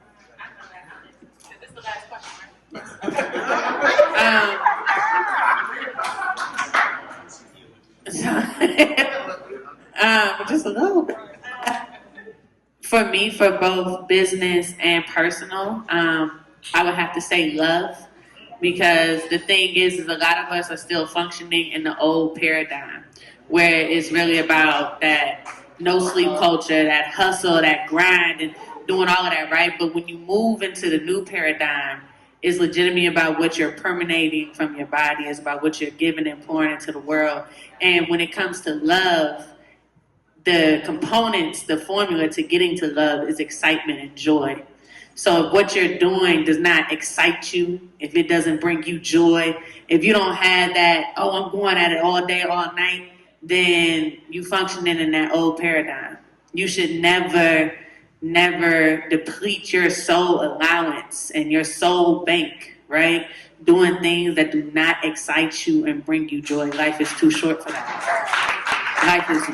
This is the last question, right? Just a little bit. For me, for both business and personal, I would have to say love, because the thing is a lot of us are still functioning in the old paradigm where it's really about that no sleep culture, that hustle, that grind, and doing all of that, right? But when you move into the new paradigm, it's legitimately about what you're permeating from your body. It's about what you're giving and pouring into the world. And when it comes to love, the components, the formula to getting to love is excitement and joy. So if what you're doing does not excite you, if it doesn't bring you joy, if you don't have that, oh, I'm going at it all day, all night, then you functioning in that old paradigm. You should never deplete your soul allowance and your soul bank, right? Doing things that do not excite you and bring you joy. Life is too short for that. Life is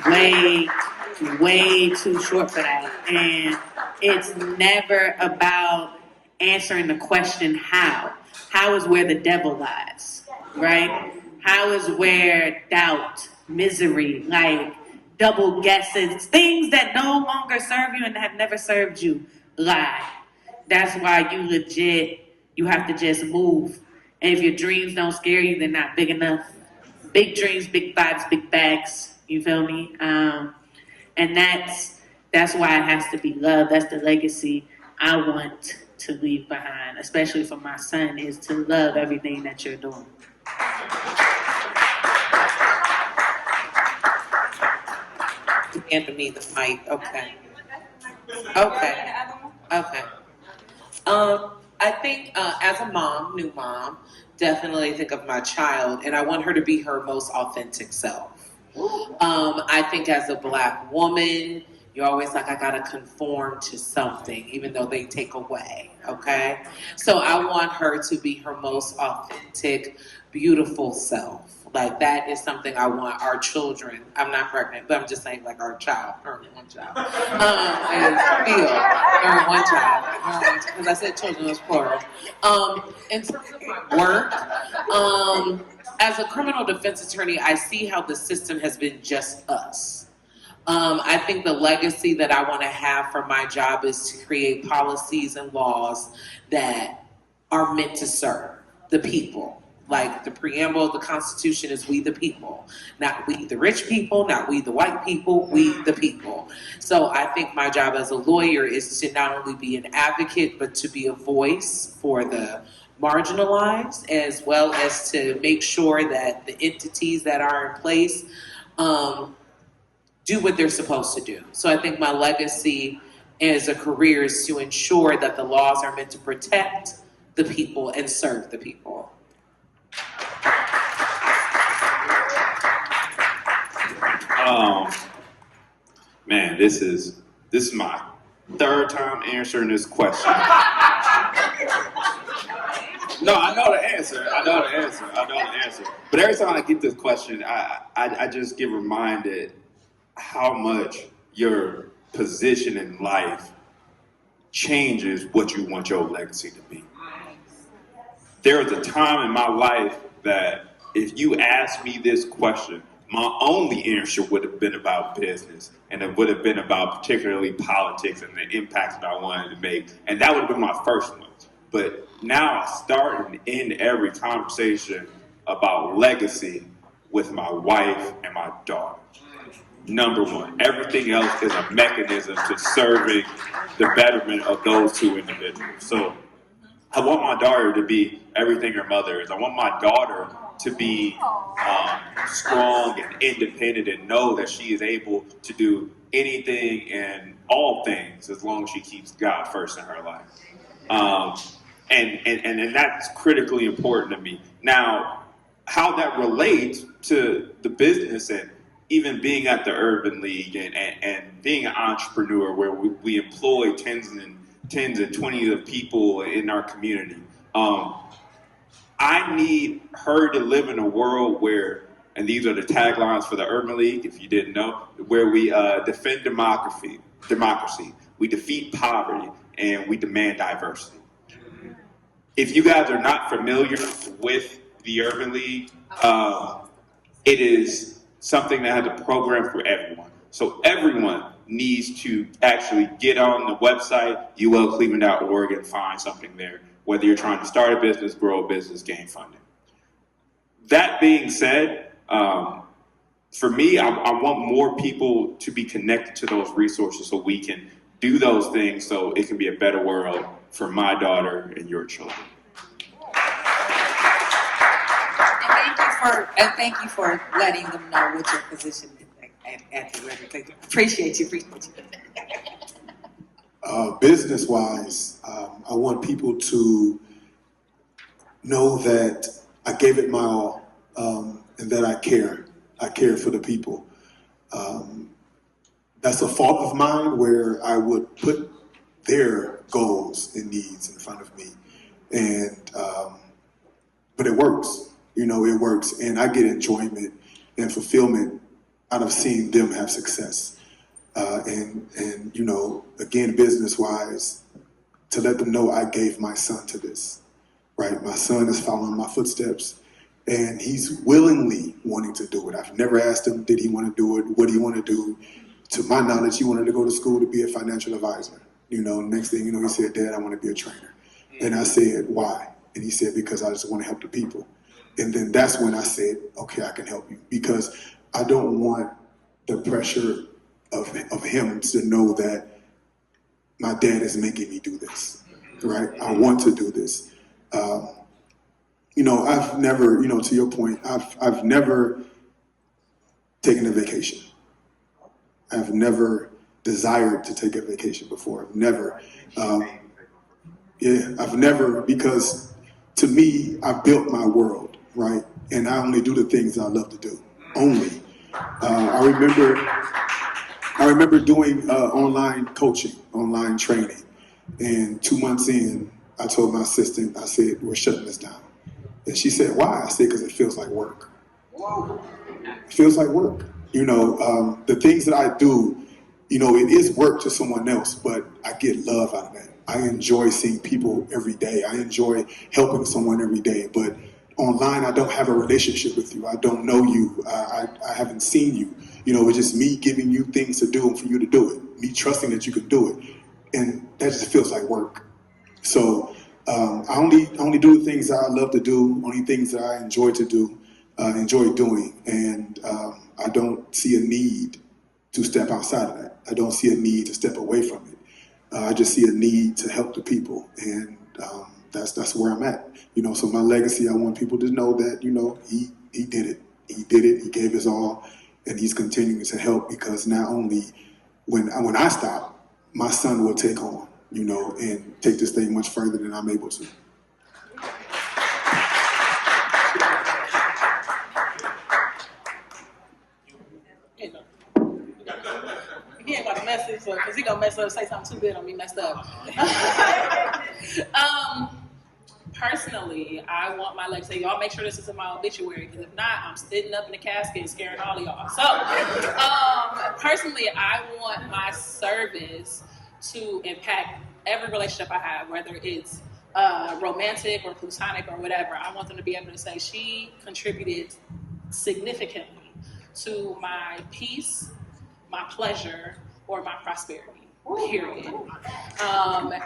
way too short for that. And it's never about answering the question how. How is where the devil lies, right? How is where doubt, misery, like double guesses, things that no longer serve you and have never served you lie. That's why you legit You have to just move. And if your dreams don't scare you, they're not big enough. Big dreams, big vibes, big bags. You feel me? And that's why it has to be love. That's the legacy I want to leave behind, especially for my son, is to love everything that you're doing. Hand me the mic. Okay. I think as a mom, new mom, definitely think of my child, and I want her to be her most authentic self. I think as a Black woman, you're always like, I gotta conform to something, even though they take away, okay? So I want her to be her most authentic, beautiful self. Like, that is something I want our children, I'm not pregnant, but I'm just saying, like, our child, her one child, and feel, her one child, because I said children was plural. In terms of my work, as a criminal defense attorney, I see how the system has been just us. I think the legacy that I want to have for my job is to create policies and laws that are meant to serve the people. Like the preamble of the Constitution is we the people, not we the rich people, not we the white people, we the people. So I think my job as a lawyer is to not only be an advocate, but to be a voice for the marginalized, as well as to make sure that the entities that are in place do what they're supposed to do. So I think my legacy as a career is to ensure that the laws are meant to protect the people and serve the people. Man, this is my third time answering this question. No, I know the answer. But every time I get this question, I just get reminded how much your position in life changes what you want your legacy to be. There was a time in my life that if you asked me this question, my only answer would have been about business, and it would have been about particularly politics and the impacts that I wanted to make, and that would have been my first one. But now I start and end every conversation about legacy with my wife and my daughter. Number one, everything else is a mechanism to serving the betterment of those two individuals. So I want my daughter to be everything her mother is. I want my daughter to be strong and independent and know that she is able to do anything and all things as long as she keeps God first in her life. And that's critically important to me. Now, how that relates to the business and even being at the Urban League and being an entrepreneur where we employ tens and 20s of people in our community. I need her to live in a world where, and these are the taglines for the Urban League, if you didn't know, where we defend democracy, we defeat poverty, and we demand diversity. If you guys are not familiar with the Urban League, it is something that has a program for everyone. So everyone needs to actually get on the website, ulcleveland.org, and find something there, whether you're trying to start a business, grow a business, gain funding. That being said, for me, I want more people to be connected to those resources so we can do those things so it can be a better world for my daughter and your children. And thank you for letting them know what your position is at the legislature. Appreciate you. Business-wise, I want people to know that I gave it my all, and that I care. I care for the people. That's a fault of mine where I would put their goals and needs in front of me, and but it works. You know, it works, and I get enjoyment and fulfillment out of seeing them have success. And you know, again, business-wise, to let them know I gave my son to this, right? My son is following my footsteps, and he's willingly wanting to do it. I've never asked him, did he want to do it? What do you want to do? To my knowledge, he wanted to go to school to be a financial advisor. You know, next thing you know, he said, Dad, I want to be a trainer. And I said, why? And he said, because I just want to help the people. And then that's when I said, okay, I can help you. Because I don't want the pressure of him to know that my dad is making me do this, right? I want to do this. I've never, to your point, I've never taken a vacation. I've never desired to take a vacation before. I've never. I've never, because to me, I've built my world, right? And I only do the things I love to do, only. I remember doing online coaching, online training. And 2 months in, I told my assistant, I said, we're shutting this down. And she said, why? I said, because it feels like work. It feels like work. The things that I do, it is work to someone else, but I get love out of that. I enjoy seeing people every day. I enjoy helping someone every day. But online, I don't have a relationship with you. I don't know you. I haven't seen you. It's just me giving you things to do and for you to do it. Me trusting that you can do it. And that just feels like work. So I only do the things that I love to do, only things that I enjoy to do, enjoy doing. And I don't see a need to step outside of that. I don't see a need to step away from it. I just see a need to help the people. And that's where I'm at. So my legacy, I want people to know that, he did it. He did it. He gave his all. And he's continuing to help, because not only when I stop, my son will take on, and take this thing much further than I'm able to. He ain't got a message, because he gonna mess up, say something too good on me, messed up. Personally, I want my legacy. Y'all make sure this is in my obituary, because if not, I'm sitting up in the casket and scaring all of y'all. So, personally, I want my service to impact every relationship I have, whether it's romantic or platonic or whatever. I want them to be able to say she contributed significantly to my peace, my pleasure, or my prosperity, period.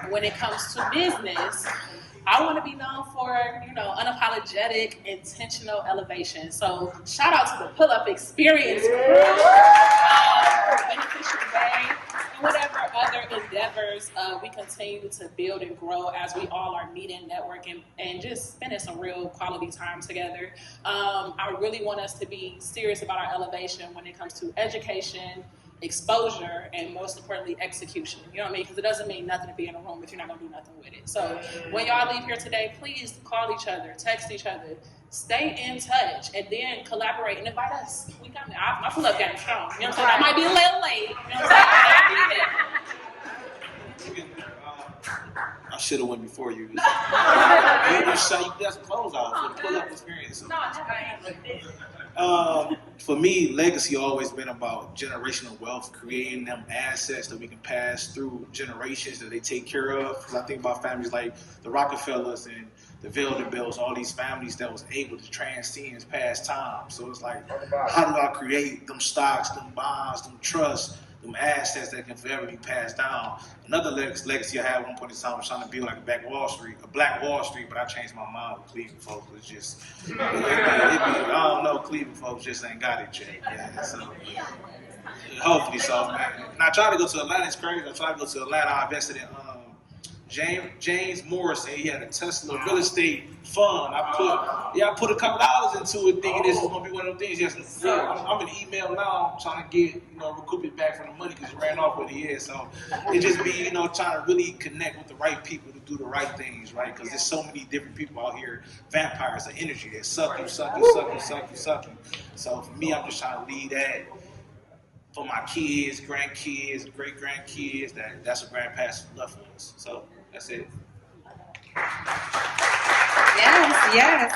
When it comes to business, I want to be known for, unapologetic, intentional elevation. So shout out to the Pull-Up Experience crew, Beneficial Way, and whatever other endeavors we continue to build and grow as we all are meeting, networking, and just spending some real quality time together. I really want us to be serious about our elevation when it comes to education, exposure, and most importantly, execution. You know what I mean? Because it doesn't mean nothing to be in a room if you're not going to do nothing with it. So when y'all leave here today, please call each other, text each other, stay in touch, and then collaborate and invite us. We got my pull-up game strong. You know what I'm saying? I might be a little late. You know what I'm saying? I should have went before you. You got some clothes out for the pull-up experience. For me, legacy always been about generational wealth, creating them assets that we can pass through generations that they take care of. Because I think about families like the Rockefellers and the Vanderbilts, all these families that was able to transcend past time. So it's like, how do I create them stocks, them bonds, them trusts, them assets that can forever be passed down? Another legacy I had at one point in time was trying to build like a Black Wall Street, but I changed my mind with Cleveland folks. It's just, I don't know, Cleveland folks just ain't got it yet. Yeah, so hopefully so, man. And I tried to go to Atlanta. It's crazy. I tried to go to Atlanta. I invested in James Morrison. He had a Tesla real estate fund. I put a couple dollars into it, thinking this was gonna be one of them things. Yes, I'm in email now, trying to get recoup it back from the money because it ran off with it. So it just be trying to really connect with the right people to do the right things, right? Because there's so many different people out here, vampires of energy that suck you. So for me, I'm just trying to lead that for my kids, grandkids, great grandkids. That's what grandparents left for us. So that's it.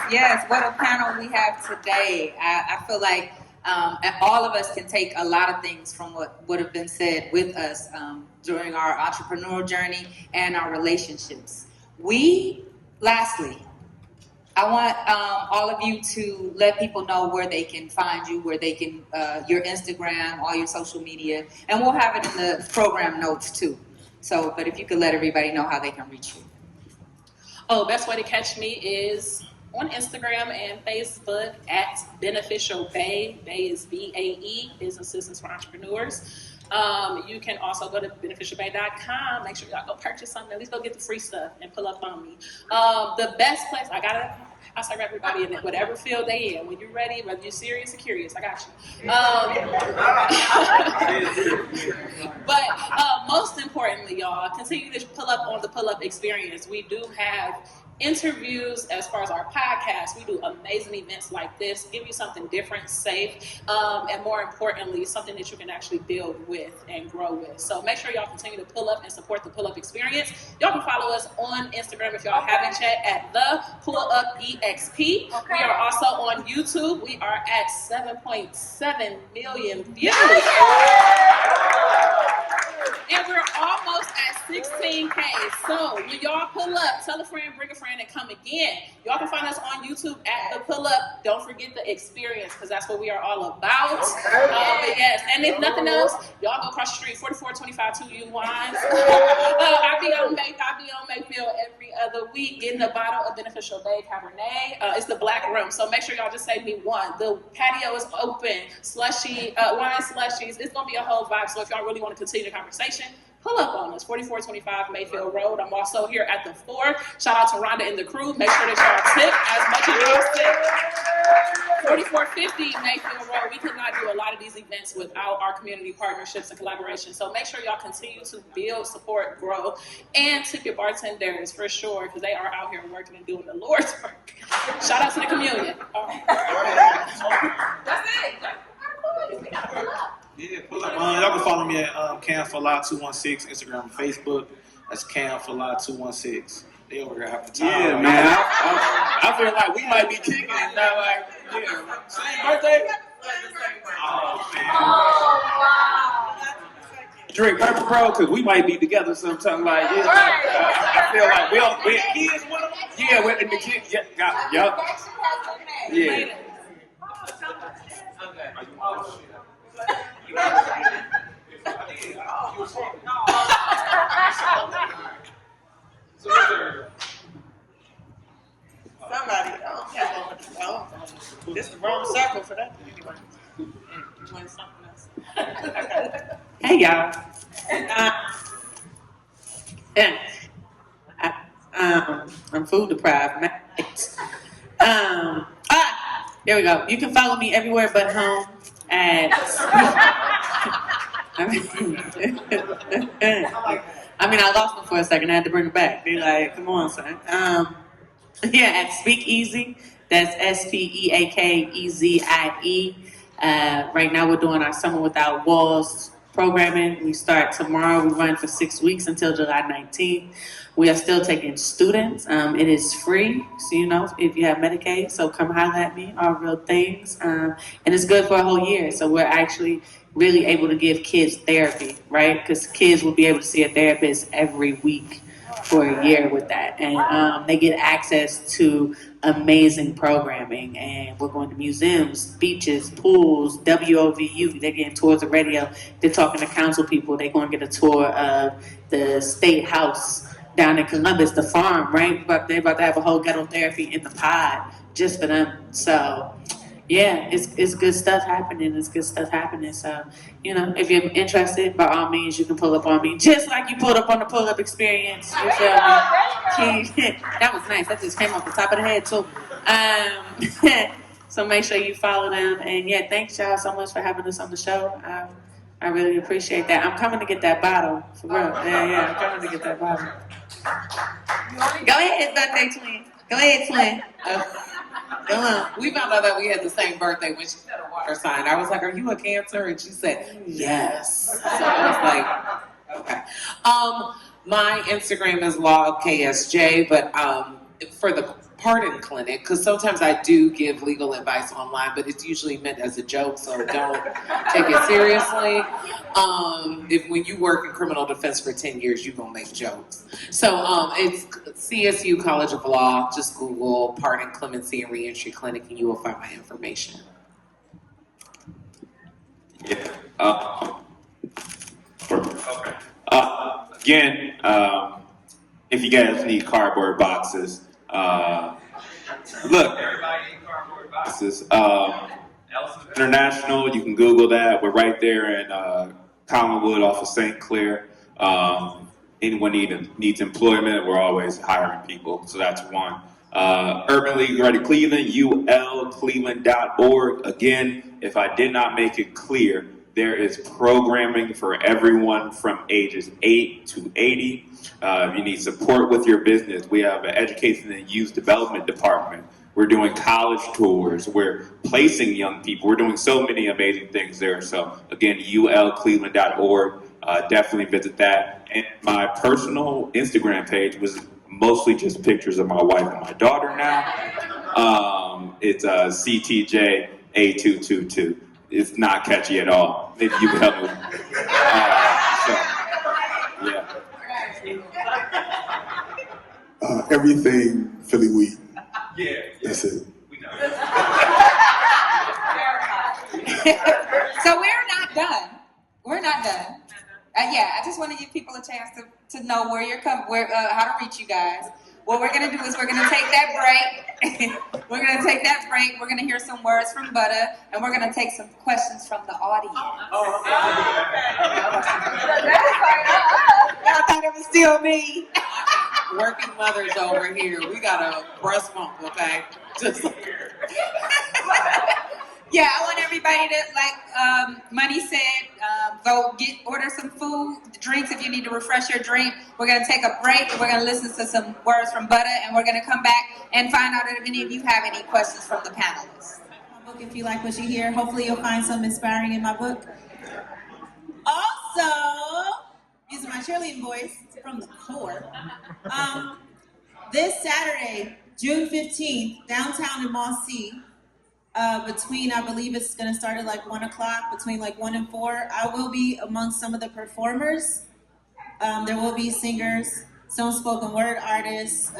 Yes. What a panel we have today. I feel like all of us can take a lot of things from what would have been said with us during our entrepreneurial journey and our relationships. Lastly, I want all of you to let people know where they can find you, where they can, your Instagram, all your social media, and we'll have it in the program notes too. So, but if you could let everybody know how they can reach you. Oh, best way to catch me is on Instagram and Facebook at Beneficial Bay. Bay is BAE, Business Assistance for Entrepreneurs. You can also go to beneficialbay.com. Make sure y'all go purchase something. At least go get the free stuff and pull up on me. The best place, I serve everybody in whatever field they in. When you're ready, whether you're serious or curious, I got you. But most importantly, y'all, continue to pull up on the pull-up experience. We do have interviews as far as our podcast. We do amazing events like this, give you something different, safe, and more importantly, something that you can actually build with and grow with. So make sure y'all continue to pull up and support the Pull Up Experience. Y'all can follow us on Instagram if y'all haven't yet at the Pull Up EXP. We are also on YouTube. We are at 7.7 million views. And we're almost at 16K. So when y'all pull up, tell a friend, bring a friend, and come again. Y'all can find us on YouTube at the Pull Up. Don't forget the experience, because that's what we are all about. Yes, and if nothing else, y'all go across the street, 4425 2U Wines. I be on Mayfield every other week getting a bottle of Beneficial Bay Cabernet. It's the black room, so make sure y'all just save me one. The patio is open, slushy, wine slushies. It's gonna be a whole vibe. So if y'all really want to continue the conversation, pull up on us, 4425 Mayfield Road. I'm also here at the 4. Shout out to Rhonda and the crew. Make sure that y'all tip as much as y'all tip. 4450 Mayfield Road. We could not do a lot of these events without our community partnerships and collaboration. So make sure y'all continue to build, support, grow, and tip your bartenders for sure, because they are out here working and doing the Lord's work. Shout out to the community. That's it. Yeah, pull up. Y'all can follow me at CamForLaw216, Instagram and Facebook. That's CamForLaw216. They over here having time. Yeah, man. I feel like we might be kicking it now. Like, yeah. Same birthday? Oh, man. Oh, wow. Drink Purple Pro, because we might be together sometime. Like, yeah. I feel like we're kids with them. Yeah, we're in the kids. Yeah. Yeah. Somebody, this is the wrong circle for that. Hey y'all. I'm food deprived. There we go. You can follow me everywhere but home at I lost them for a second. I had to bring it back. Be like, come on, son. At SpeakEzie. That's SpeakeEzie. Right now we're doing our Summer Without Walls programming. We start tomorrow. We run for 6 weeks until July 19th. We are still taking students. It is free, so if you have Medicaid, so come holler at me, all real things. And it's good for a whole year. So we're actually really able to give kids therapy, right? Because kids will be able to see a therapist every week for a year with that. And they get access to amazing programming. And we're going to museums, beaches, pools, WOVU. They're getting tours of radio. They're talking to council people. They're going to get a tour of the state house down in Columbus, the farm, right? But they're about to have a whole ghetto therapy in the pod just for them. So yeah, it's good stuff happening. So, if you're interested, by all means, you can pull up on me, just like you pulled up on the pull-up experience. You feel me? That was nice. That just came off the top of the head, too. So make sure you follow them. And yeah, thanks y'all so much for having us on the show. I really appreciate that. I'm coming to get that bottle, for real. Yeah, I'm coming to get that bottle. Go ahead, birthday twin. Go ahead, twin. Go on. We found out that we had the same birthday when she said a water sign. I was like, "Are you a Cancer?" And she said, "Yes." So I was like, "Okay." My Instagram is LawKSJ, but for the pardon clinic, because sometimes I do give legal advice online, but it's usually meant as a joke, so don't take it seriously. If when you work in criminal defense for 10 years, you're gonna make jokes. So it's CSU College of Law. Just Google Pardon, Clemency, and Reentry Clinic, and you will find my information. Yeah. Again, if you guys need cardboard boxes, look, boxes. International, you can Google that. We're right there in Collinwood off of St. Clair. Anyone needs employment, we're always hiring people. So that's one. Urban League Ready Cleveland, ulcleveland.org. Again, if I did not make it clear, there is programming for everyone from ages 8 to 80. If you need support with your business, we have an education and youth development department. We're doing college tours. We're placing young people. We're doing so many amazing things there. So again, ulcleveland.org. Definitely visit that. And my personal Instagram page was mostly just pictures of my wife and my daughter now. It's CTJ8222. It's not catchy at all. Maybe you can help me. Everything Philly Weeden. Yeah. That's it. We know. So we're not done. We're not done. I just want to give people a chance to know where you're coming, how to reach you guys. What we're gonna do is we're gonna take that break. We're gonna hear some words from Butter, and we're gonna take some questions from the audience. I thought it was still me. Working mothers over here. We got a breast pump, okay? Just Yeah, I want everybody to, like Money said, go order some food, drinks if you need to refresh your drink. We're gonna take a break. We're gonna listen to some words from Butter, and we're gonna come back and find out if any of you have any questions from the panelists. My book, if you like what you hear, hopefully you'll find something inspiring in my book. Also, using my cheerleading voice from the core, this Saturday, June 15th, downtown in Mossy, between, I believe it's going to start at like 1 o'clock, between like 1 and 4, I will be among some of the performers. There will be singers, some spoken word artists,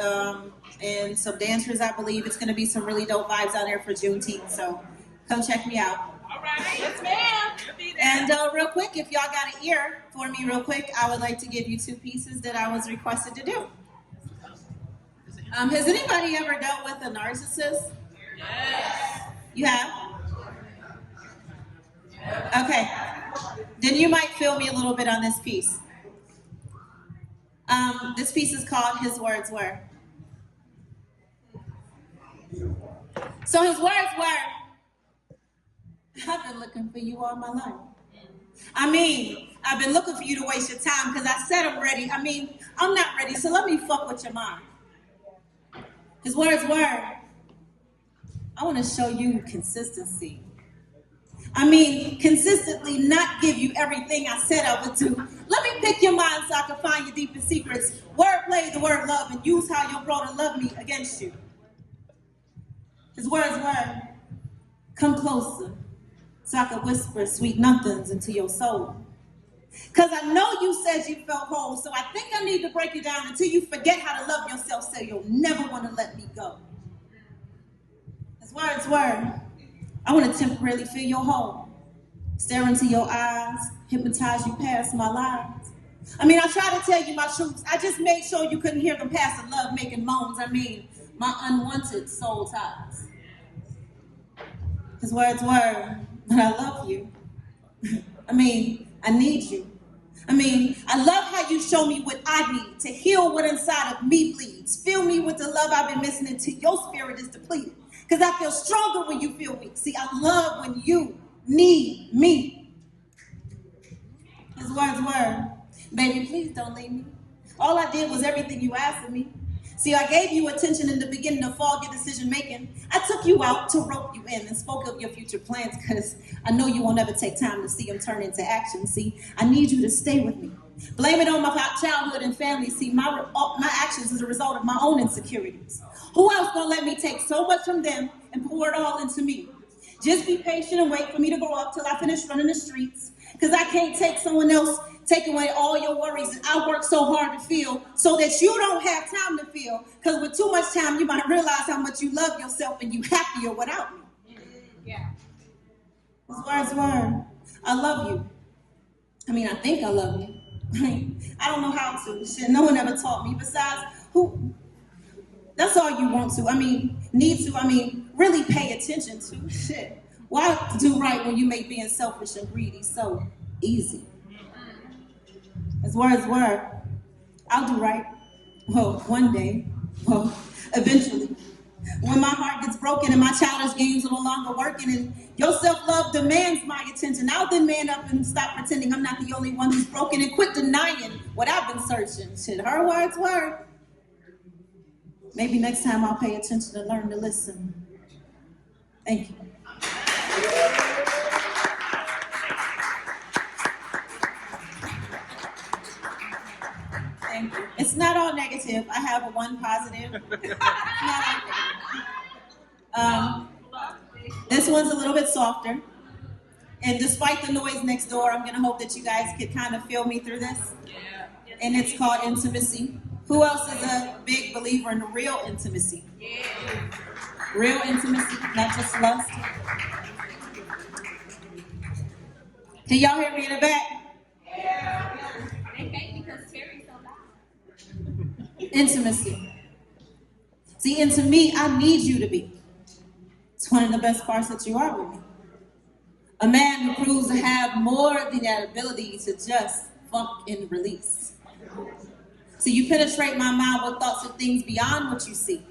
and some dancers, I believe. It's going to be some really dope vibes out there for Juneteenth, so come check me out. All right. Yes, ma'am. And real quick, if y'all got an ear for me real quick, I would like to give you 2 pieces that I was requested to do. Has anybody ever dealt with a narcissist? Yes. You have? Okay. Then you might feel me a little bit on this piece. This piece is called His Words Were. So his words were, I've been looking for you all my life. I've been looking for you to waste your time because I said I'm ready. I'm not ready, so let me fuck with your mind. His words were, I want to show you consistency. Consistently not give you everything I said I would do. Let me pick your mind so I can find your deepest secrets. Wordplay the word love and use how your brother love me against you. His words were, come closer so I could whisper sweet nothings into your soul. Because I know you said you felt whole, so I think I need to break it down until you forget how to love yourself so you'll never want to let me go. His words were, I want to temporarily feel your home, stare into your eyes, hypnotize you past my lies. I tried to tell you my truths. I just made sure you couldn't hear them past the love making moans. My unwanted soul ties. His words were, but I love you. I need you. I love how you show me what I need to heal what inside of me bleeds. Fill me with the love I've been missing until your spirit is depleted. Because I feel stronger when you feel weak. See, I love when you need me. His words were, baby, please don't leave me. All I did was everything you asked of me. See, I gave you attention in the beginning to fog your decision making. I took you out to rope you in and spoke of your future plans because I know you won't ever take time to see them turn into action. See, I need you to stay with me. Blame it on my childhood and family. See, my actions is a result of my own insecurities. Who else gonna let me take so much from them and pour it all into me? Just be patient and wait for me to grow up till I finish running the streets. Because I can't take someone else take away all your worries that I work so hard to feel so that you don't have time to feel. Because with too much time, you might realize how much you love yourself and you happier without me. Yeah. His words were, I love you. I think I love you. I don't know how to. Shit, no one ever taught me. Besides, who? That's all you want to. Need to. Really pay attention to. Shit. Why do right when you make being selfish and greedy so easy? As words were, I'll do right. Well, one day. Well, eventually. When my heart gets broken and my childish games are no longer working and your self-love demands my attention, I'll then man up and stop pretending I'm not the only one who's broken and quit denying what I've been searching. Shit, her words were. Maybe next time I'll pay attention and learn to listen. Thank you. Thank you. It's not all negative. I have a one positive. This one's a little bit softer. And despite the noise next door, I'm going to hope that you guys could kind of feel me through this. And it's called intimacy. Who else is a big believer in real intimacy? Real intimacy, not just lust. Can y'all hear me in the back? Intimacy. See, and to me, I need you to be. It's one of the best parts that you are with me. A man who proves to have more than that ability to just fuck and release. So you penetrate my mind with thoughts of things beyond what you see.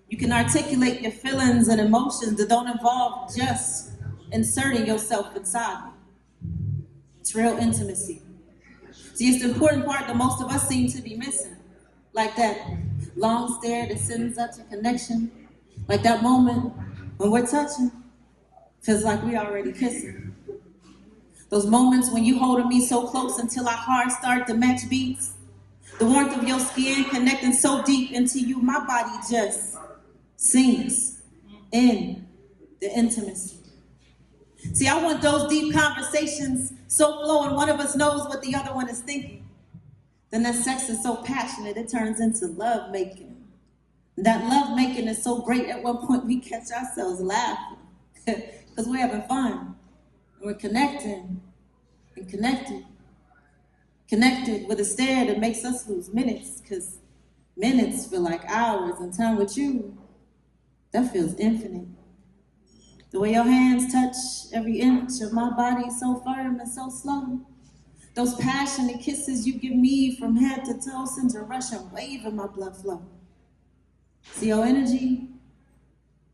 You can articulate your feelings and emotions that don't involve just inserting yourself inside me. It's real intimacy. See, it's the important part that most of us seem to be missing. Like that long stare that sends up to connection. Like that moment when we're touching. Feels like we already kissing. Those moments when you holding me so close until our hearts start to match beats. The warmth of your skin connecting so deep into you, my body just sinks in the intimacy. See, I want those deep conversations so flowing, one of us knows what the other one is thinking. Then that sex is so passionate, it turns into love making. That love making is so great, at one point we catch ourselves laughing. Because we're having fun. And we're connecting and connected. Connected with a stare that makes us lose minutes. Because minutes feel like hours, and time with you, that feels infinite. The way your hands touch every inch of my body so firm and so slow. Those passionate kisses you give me from head to toe sends a rushing wave in my blood flow. See your energy,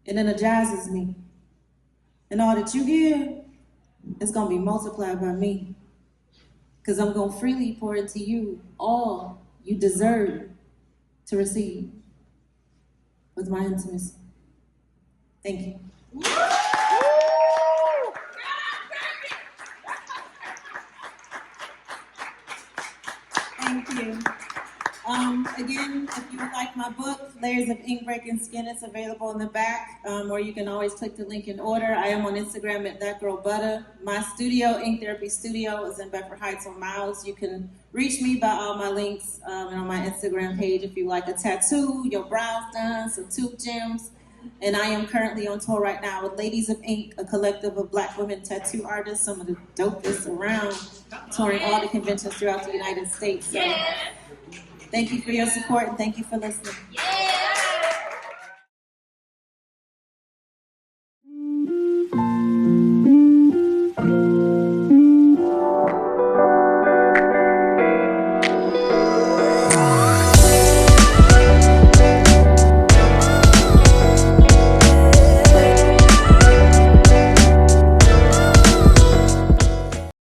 it energizes me. And all that you give, it's gonna be multiplied by me. Because I'm gonna freely pour into you all you deserve to receive with my intimacy. Thank you. Thank you. Again, if you would like my book, Layers of Ink Breaking Skin, it's available in the back, or you can always click the link and order. I am on Instagram at ThatGirlButter. My studio, Ink Therapy Studio, is in Bedford Heights on Miles. You can reach me by all my links and on my Instagram page if you like a tattoo, your brows done, some tooth gems. And I am currently on tour right now with Ladies of Ink, a collective of Black women tattoo artists, some of the dopest around, touring all the conventions throughout the United States. So, thank you for your support and thank you for listening.